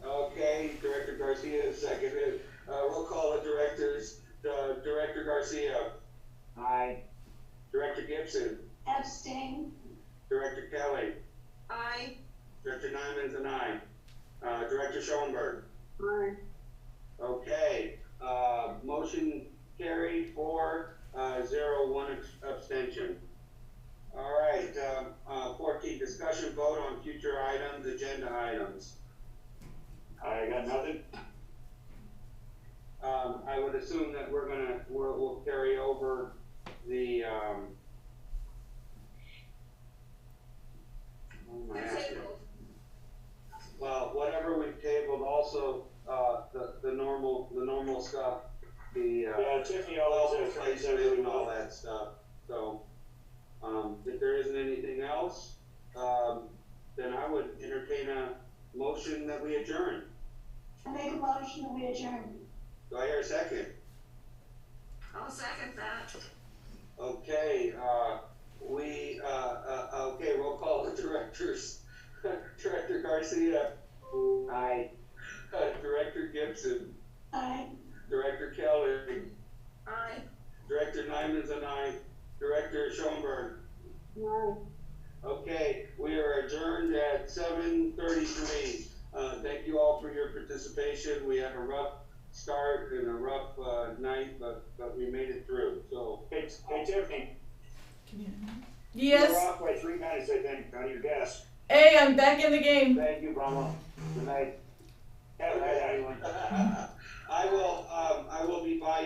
Okay, Director Garcia is seconded. Roll call the directors. Director Garcia, Aye. Director Gibson, Abstain. Director Kelly, Aye. Director Nyman's an aye. Director Schoenberg. Aye. Okay, motion carried 4-0, 1 abstention. All right, 14, discussion vote on future items, agenda items. I got nothing. I would assume that we'll carry over the, well, whatever we've tabled, also, the normal stuff, Yeah, Tiffany always has replacement and all that stuff, so, if there isn't anything else, then I would entertain a motion that we adjourn. I make a motion that we adjourn. Do I hear a second? I'll second that. Okay, okay, roll call the directors. Director Garcia. Aye. Director Gibson. Aye. Director Kelly. Aye. Director Nyman's an aye. Director Schoenberg. Aye. Okay, we are adjourned at 7:33. Thank you all for your participation. We had a rough start and a rough night, but we made it through. So Hey, Tiffany, Yes. you're off by 3 minutes, I think, on your desk. Hey, I'm back in the game. Thank you, Brahma. Good night. Have a good night. Everyone. I will be by